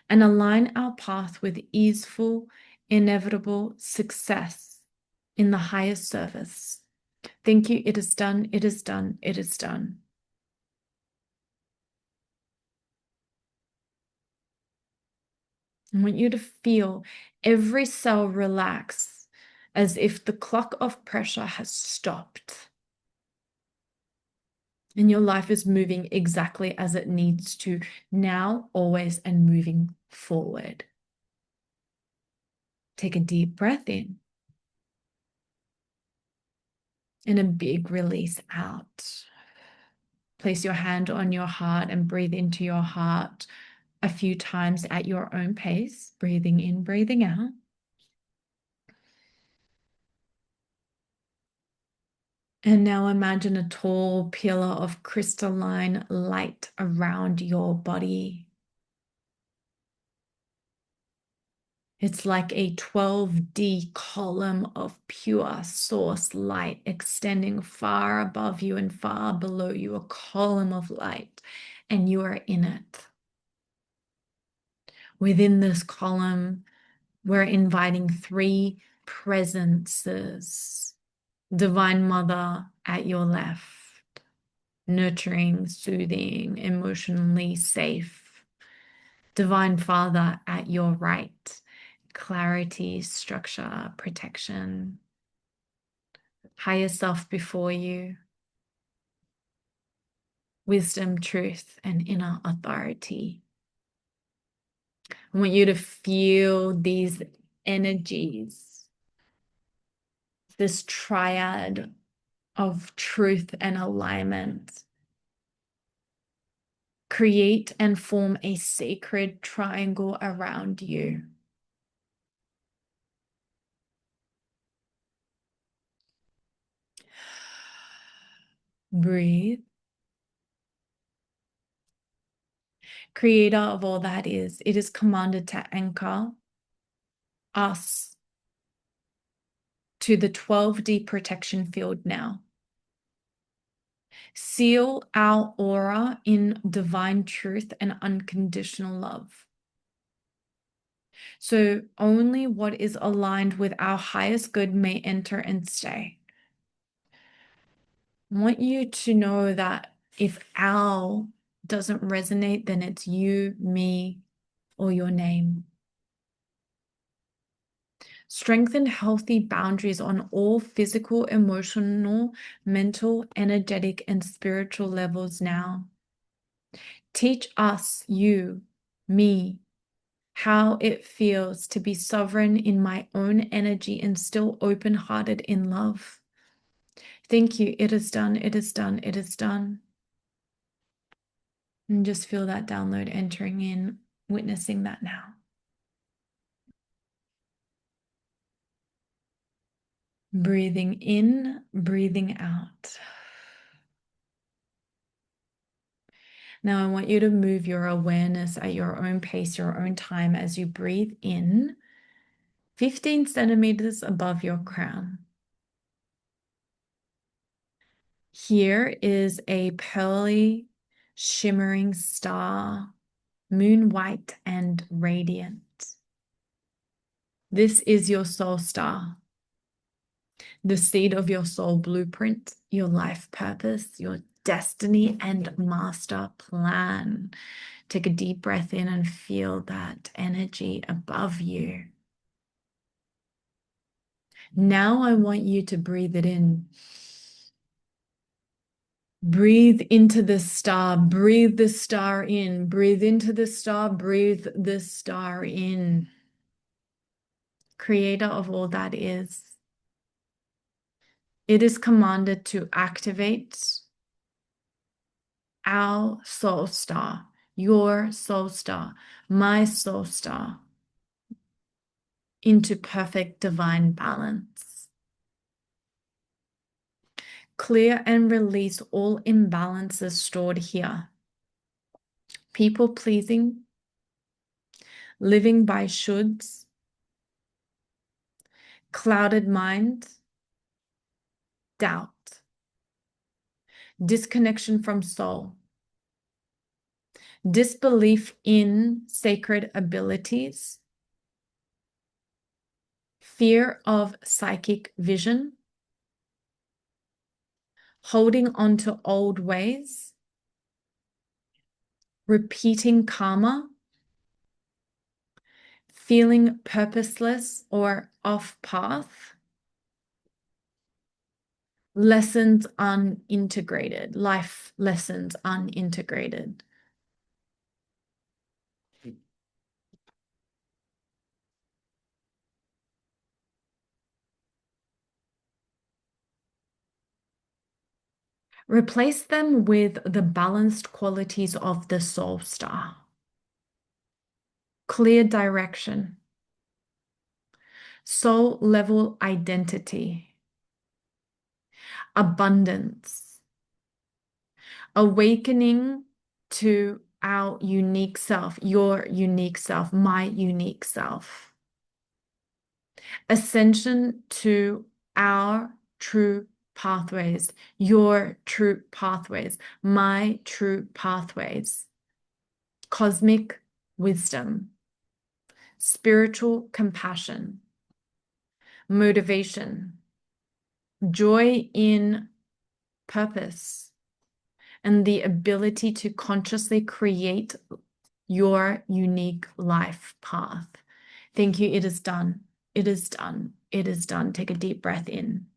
Speaker 1: and align our path with easeful, inevitable success in the highest service. Thank you. It is done. It is done. It is done. I want you to feel every cell relax as if the clock of pressure has stopped. And your life is moving exactly as it needs to now, always, and moving forward. Take a deep breath in and a big release out. Place your hand on your heart and breathe into your heart a few times at your own pace, breathing in, breathing out. And now imagine a tall pillar of crystalline light around your body. It's like a 12D column of pure source light extending far above you and far below you, a column of light, and you are in it. Within this column, we're inviting three presences. Divine Mother at your left, nurturing, soothing, emotionally safe. Divine Father at your right, clarity, structure, protection. Higher self before you, wisdom, truth, and inner authority. I want you to feel these energies, this triad of truth and alignment. Create and form a sacred triangle around you. Breathe. Creator of all that is, it is commanded to anchor us to the 12D protection field now. Seal our aura in divine truth and unconditional love. So only what is aligned with our highest good may enter and stay. I want you to know that if "our" doesn't resonate, then it's you, me, or your name. Strengthen healthy boundaries on all physical, emotional, mental, energetic, and spiritual levels now. Teach us, you, me, how it feels to be sovereign in my own energy and still open-hearted in love. Thank you. It is done. It is done. It is done. And just feel that download entering in, witnessing that now. Breathing in, breathing out. Now, I want you to move your awareness at your own pace, your own time as you breathe in 15 centimeters above your crown. Here is a pearly, shimmering star, moon white and radiant. This is your soul star, the seed of your soul blueprint, your life purpose, your destiny and master plan. Take a deep breath in and feel that energy above you. Now I want you to breathe it in. Breathe into the star, breathe the star in, breathe into the star, breathe the star in. Creator of all that is. It is commanded to activate our soul star, your soul star, my soul star, into perfect divine balance. Clear and release all imbalances stored here. People pleasing, living by shoulds, clouded mind, doubt, disconnection from soul, disbelief in sacred abilities, fear of psychic vision, holding on to old ways, repeating karma, feeling purposeless or off path, lessons unintegrated, life lessons unintegrated. Replace them with the balanced qualities of the soul star. Clear direction, soul level identity, abundance, awakening to our unique self, your unique self, my unique self, ascension to our true pathways, your true pathways, my true pathways, cosmic wisdom, spiritual compassion, motivation, joy in purpose, and the ability to consciously create your unique life path. Thank you. It is done. It is done. It is done. Take a deep breath in.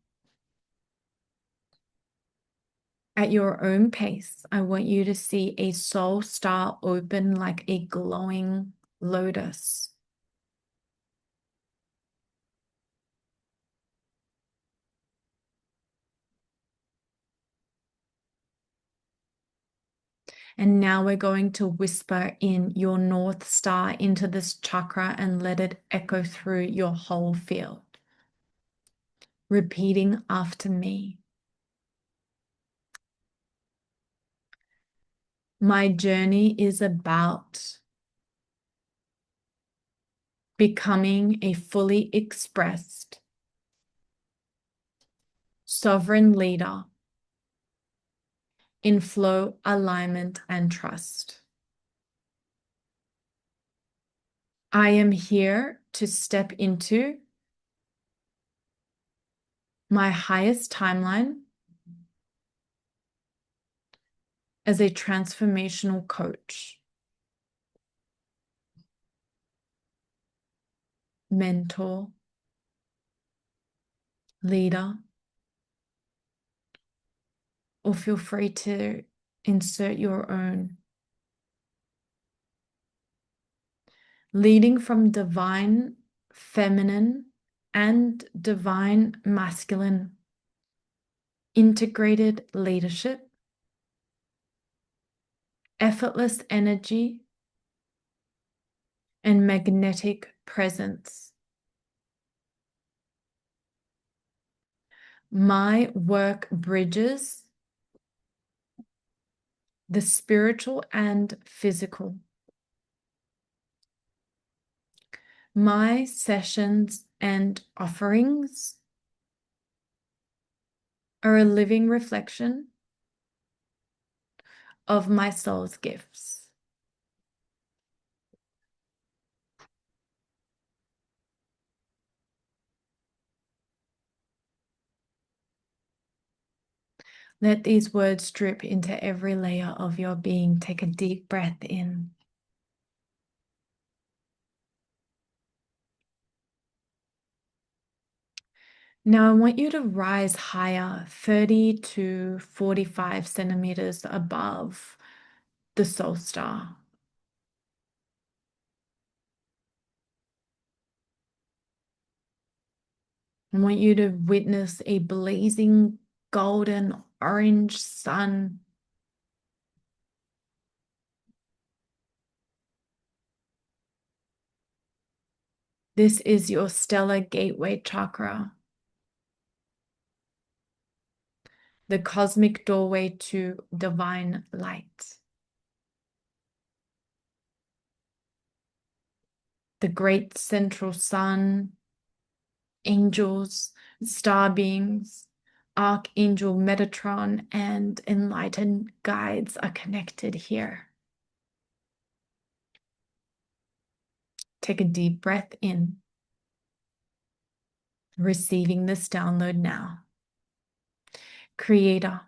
Speaker 1: At your own pace, I want you to see a soul star open like a glowing lotus. And now we're going to whisper in your North Star into this chakra and let it echo through your whole field. Repeating after me. My journey is about becoming a fully expressed, sovereign leader in flow, alignment, and trust. I am here to step into my highest timeline as a transformational coach, mentor, leader, or feel free to insert your own. Leading from divine feminine and divine masculine integrated leadership, effortless energy, and magnetic presence. My work bridges the spiritual and physical. My sessions and offerings are a living reflection of my soul's gifts. Let these words drip into every layer of your being. Take a deep breath in. Now I want you to rise higher, 30 to 45 centimeters above the soul star. I want you to witness a blazing golden orange sun. This is your stellar gateway chakra, the cosmic doorway to divine light. The great central sun, angels, star beings, Archangel Metatron, and enlightened guides are connected here. Take a deep breath in, receiving this download now. Creator,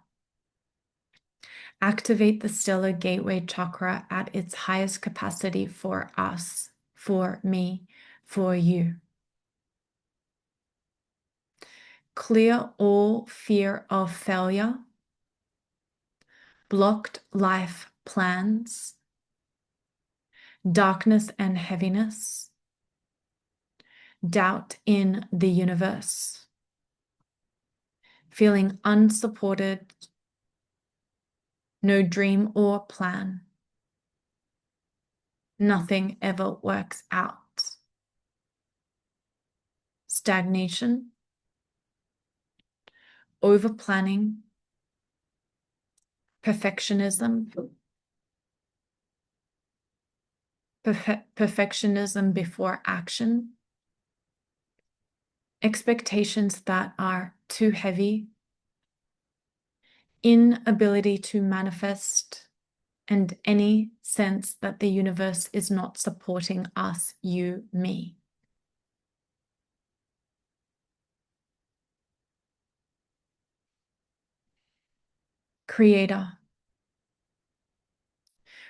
Speaker 1: activate the stellar gateway chakra at its highest capacity for us, for me, for you. Clear all fear of failure, blocked life plans, darkness and heaviness, doubt in the universe, feeling unsupported, no dream or plan. Nothing ever works out. Stagnation, over planning, perfectionism, perfectionism before action, expectations that are too heavy, inability to manifest, and any sense that the universe is not supporting us, you, me. Creator,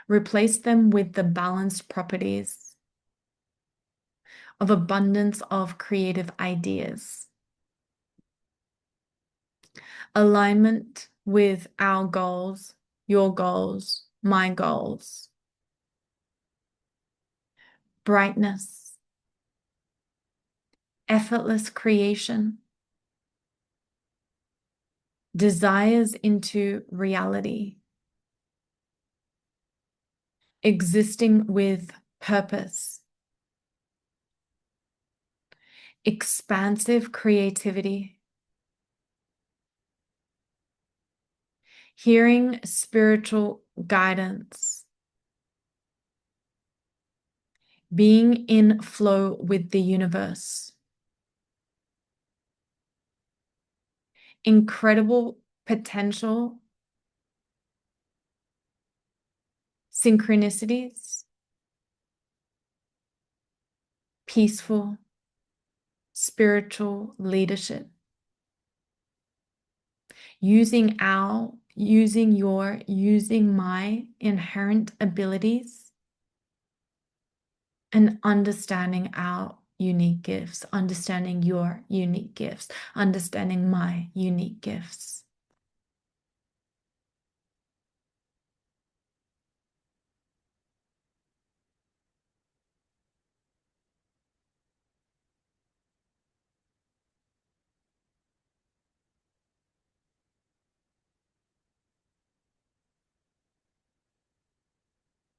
Speaker 1: replace them with the balanced properties of abundance of creative ideas, alignment with our goals, your goals, my goals, brightness, effortless creation, desires into reality, existing with purpose, expansive creativity, hearing spiritual guidance, being in flow with the universe, incredible potential, synchronicities, peaceful, spiritual leadership, using my inherent abilities and understanding our unique gifts, understanding your unique gifts, understanding my unique gifts.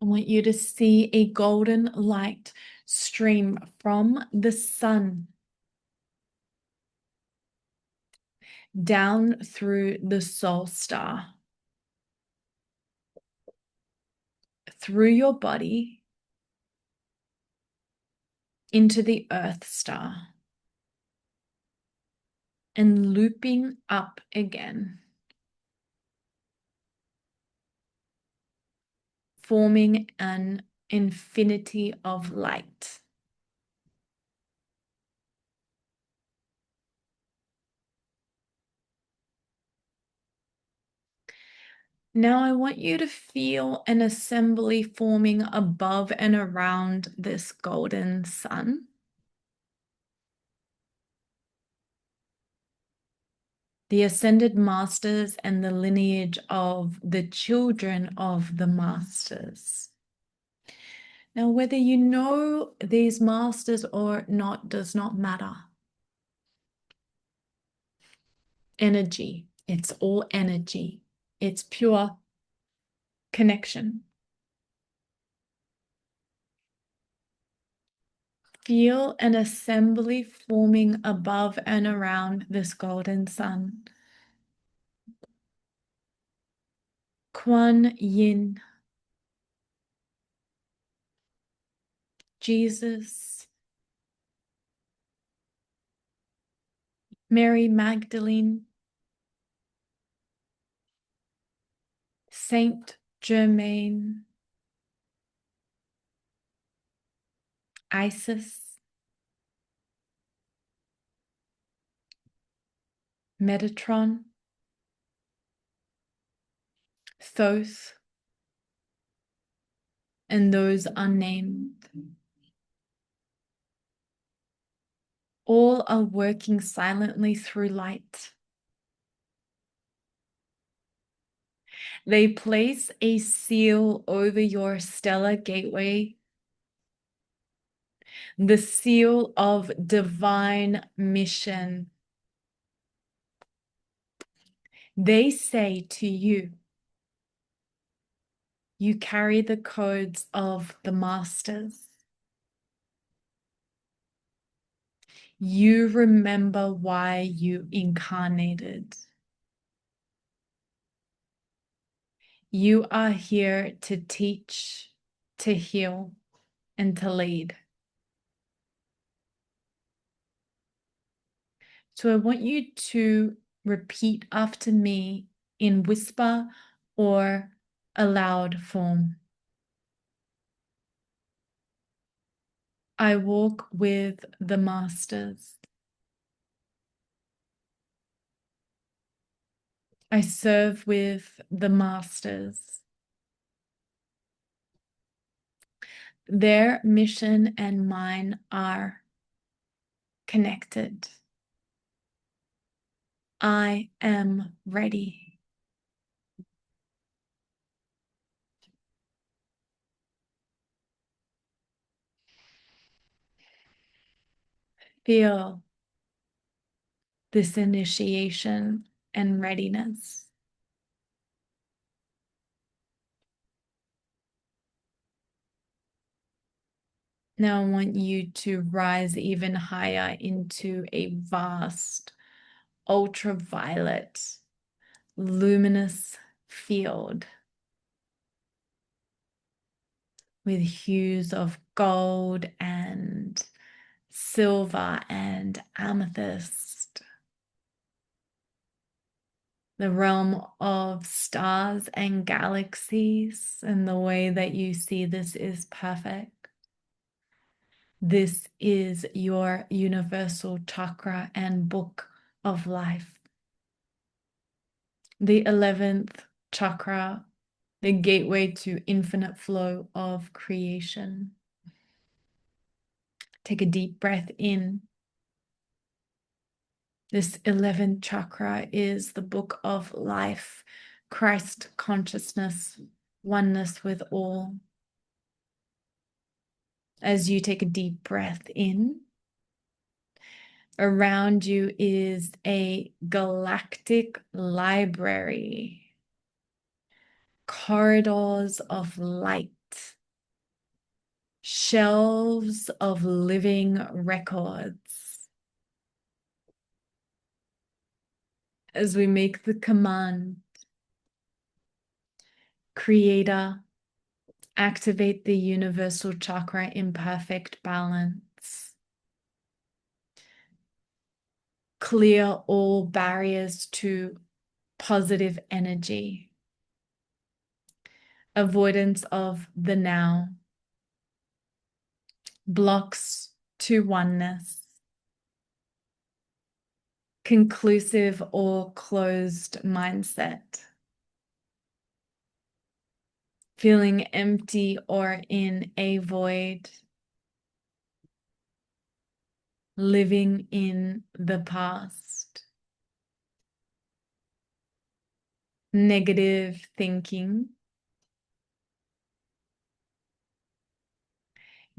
Speaker 1: I want you to see a golden light stream from the sun down through the soul star. through your body into the Earth Star and looping up again, forming an infinity of light. Now I want you to feel an assembly forming above and around this golden sun. The ascended masters and the lineage of the children of the masters. Now, whether you know these masters or not does not matter. Energy, it's all energy. It's pure connection. Feel an assembly forming above and around this golden sun. Kuan Yin, Jesus, Mary Magdalene, Saint Germain, Isis, Metatron, Thoth, and those unnamed. All are working silently through light. They place a seal over your stellar gateway, the seal of divine mission. They say to you, you carry the codes of the masters. You remember why you incarnated. You are here to teach, to heal, and to lead. So I want you to repeat after me in whisper or a loud form. I walk with the masters. I serve with the masters. Their mission and mine are connected. I am ready. Feel this initiation and readiness. Now I want you to rise even higher into a vast, ultraviolet, luminous field with hues of gold and silver and amethyst. The realm of stars and galaxies, and the way that you see this is perfect. This is your universal chakra and book of life. The 11th chakra, the gateway to infinite flow of creation. Take a deep breath in. This 11th chakra is the book of life, Christ consciousness, oneness with all. As you take a deep breath in, around you is a galactic library, corridors of light, shelves of living records. As we make the command, Creator, Activate the universal chakra in perfect balance. Clear all barriers to positive energy. Avoidance of the now. Blocks to oneness. Conclusive or closed mindset. Feeling empty or in a void. Living in the past. Negative thinking.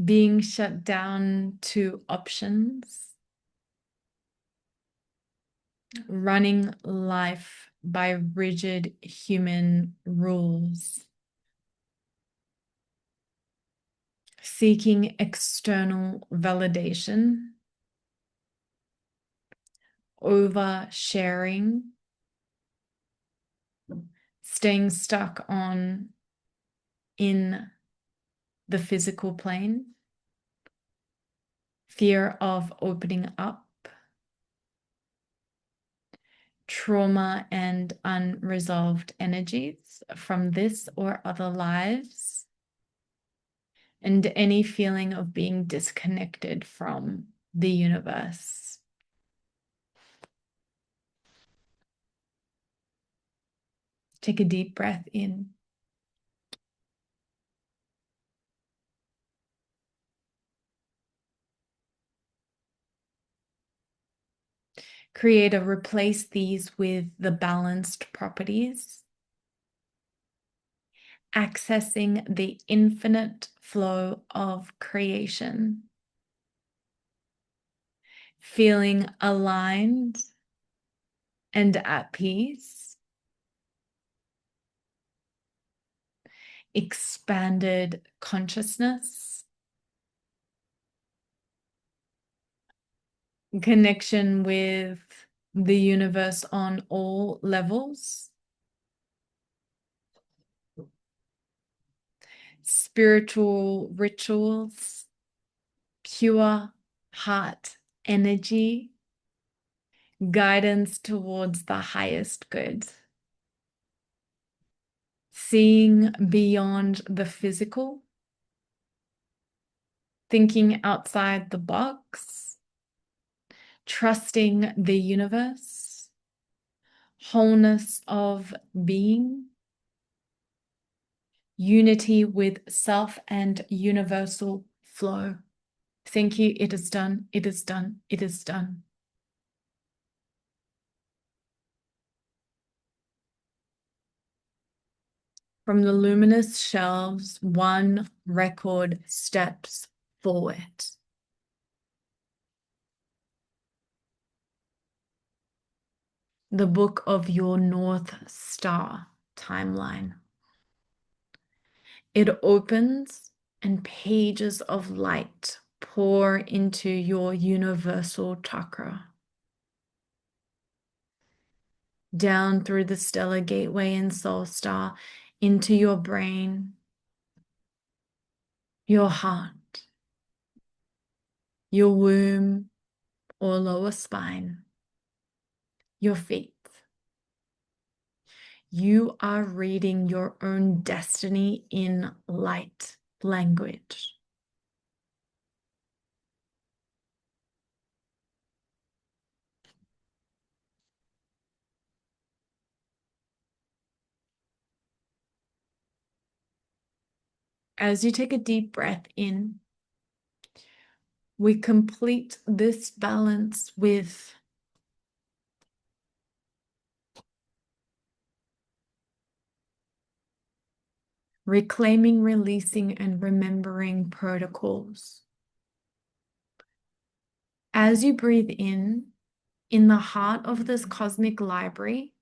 Speaker 1: Being shut down to options. Running life by rigid human rules. Seeking external validation. Oversharing. Staying stuck in the physical plane. Fear of opening up. Trauma and unresolved energies from this or other lives. And any feeling of being disconnected from the universe. Take a deep breath in. Create or replace these with the balanced properties. Accessing the infinite flow of creation. Feeling aligned and at peace. Expanded consciousness. Connection with the universe on all levels. Spiritual rituals. Pure heart energy. Guidance towards the highest good. Seeing beyond the physical. Thinking outside the box. Trusting the universe. Wholeness of being. Unity with self and universal flow. Thank you. It is done. It is done. It is done. From the luminous shelves, one record steps forward. The book of your North Star timeline. It opens and pages of light pour into your universal chakra. Down through the stellar gateway and soul star into your brain, your heart, your womb or lower spine, your feet. You are reading your own destiny in light language. As you take a deep breath in, we complete this balance with reclaiming, releasing, and remembering protocols. As you breathe in the heart of this cosmic library,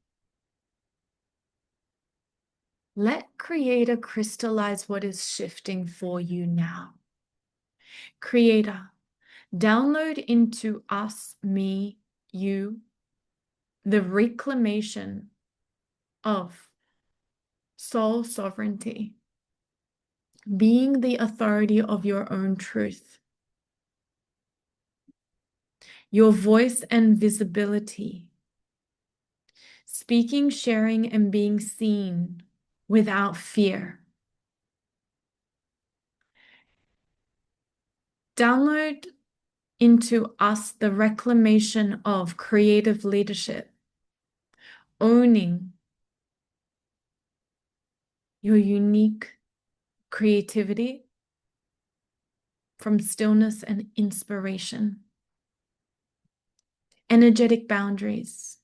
Speaker 1: let Creator crystallize what is shifting for you now. Creator, download into us, me, you, the reclamation of soul sovereignty, being the authority of your own truth, your voice and visibility, speaking, sharing, and being seen without fear. Download into us the reclamation of creative leadership, owning your unique creativity from stillness and inspiration, energetic boundaries,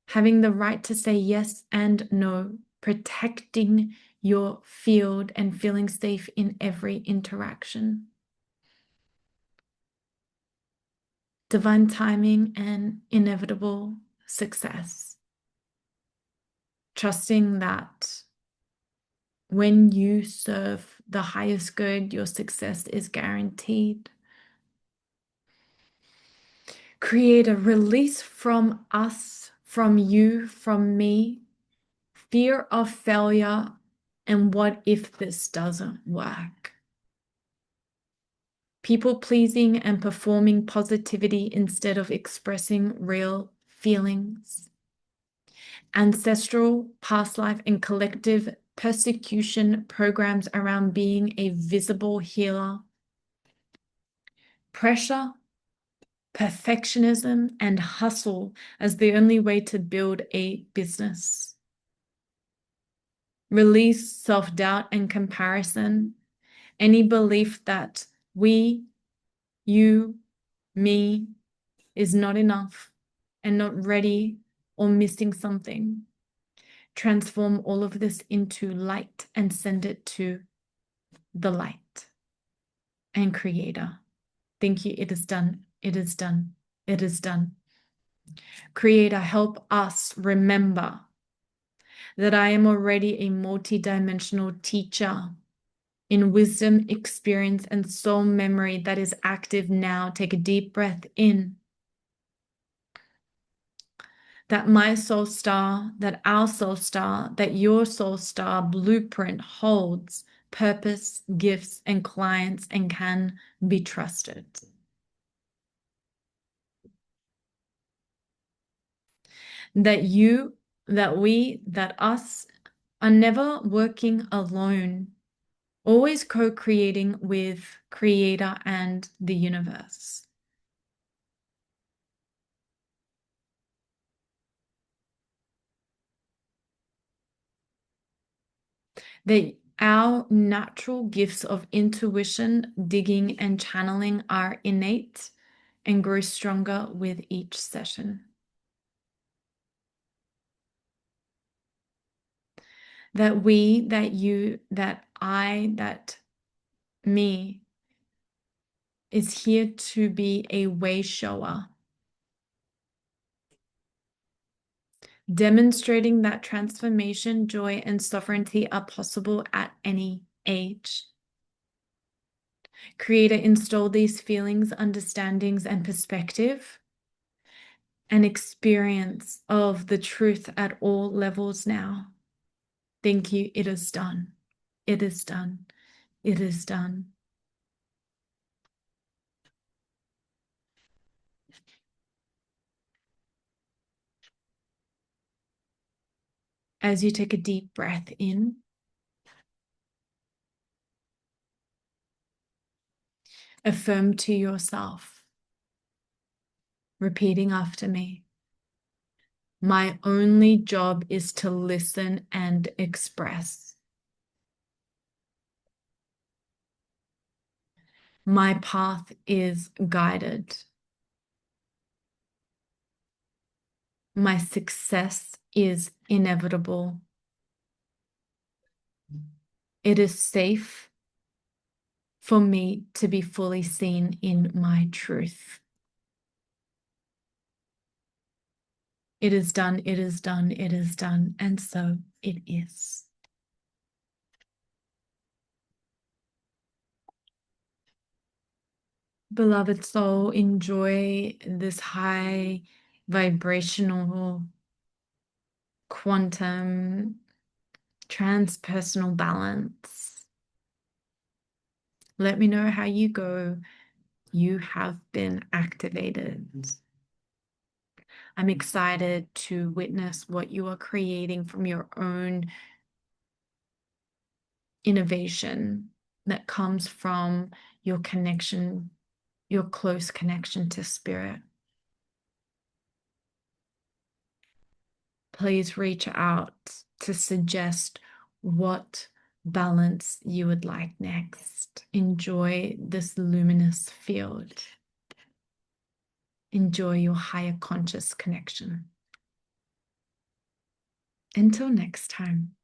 Speaker 1: having the right to say yes and no, protecting your field and feeling safe in every interaction. Divine timing and inevitable success. Trusting that when you serve the highest good, your success is guaranteed. Create a release from us, from you, from me, fear of failure, and what if this doesn't work? People pleasing and performing positivity instead of expressing real feelings. Ancestral, past life, and collective persecution programs around being a visible healer. Pressure, perfectionism, and hustle as the only way to build a business. Release self-doubt and comparison. Any belief that we, you, me is not enough and not ready or missing something. Transform all of this into light and send it to the light and creator. Thank you. It is done. It is done. It is done. Creator, help us remember that I am already a multidimensional teacher in wisdom, experience, and soul memory that is active now. Take a deep breath in. That my soul star, that our soul star, that your soul star blueprint holds purpose, gifts, and clients and can be trusted. That you, that we, that us are never working alone, always co-creating with Creator and the universe. That our natural gifts of intuition, digging, and channeling are innate and grow stronger with each session. That we, that you, that I, that me is here to be a way shower, demonstrating that transformation, joy, and sovereignty are possible at any age. Creator, install these feelings, understandings, and perspective and experience of the truth at all levels now. Thank you. It is done. It is done. It is done. As you take a deep breath in, affirm to yourself, repeating after me. My only job is to listen and express. My path is guided. My success is inevitable. It is safe for me to be fully seen in my truth. It is done, it is done, it is done, and so it is. Beloved soul, enjoy this high vibrational quantum transpersonal balance. Let me know how you go. You have been activated. I'm excited to witness what you are creating from your own innovation that comes from your connection, your close connection to spirit. Please reach out to suggest what balance you would like next. Enjoy this luminous field. Enjoy your higher conscious connection. Until next time.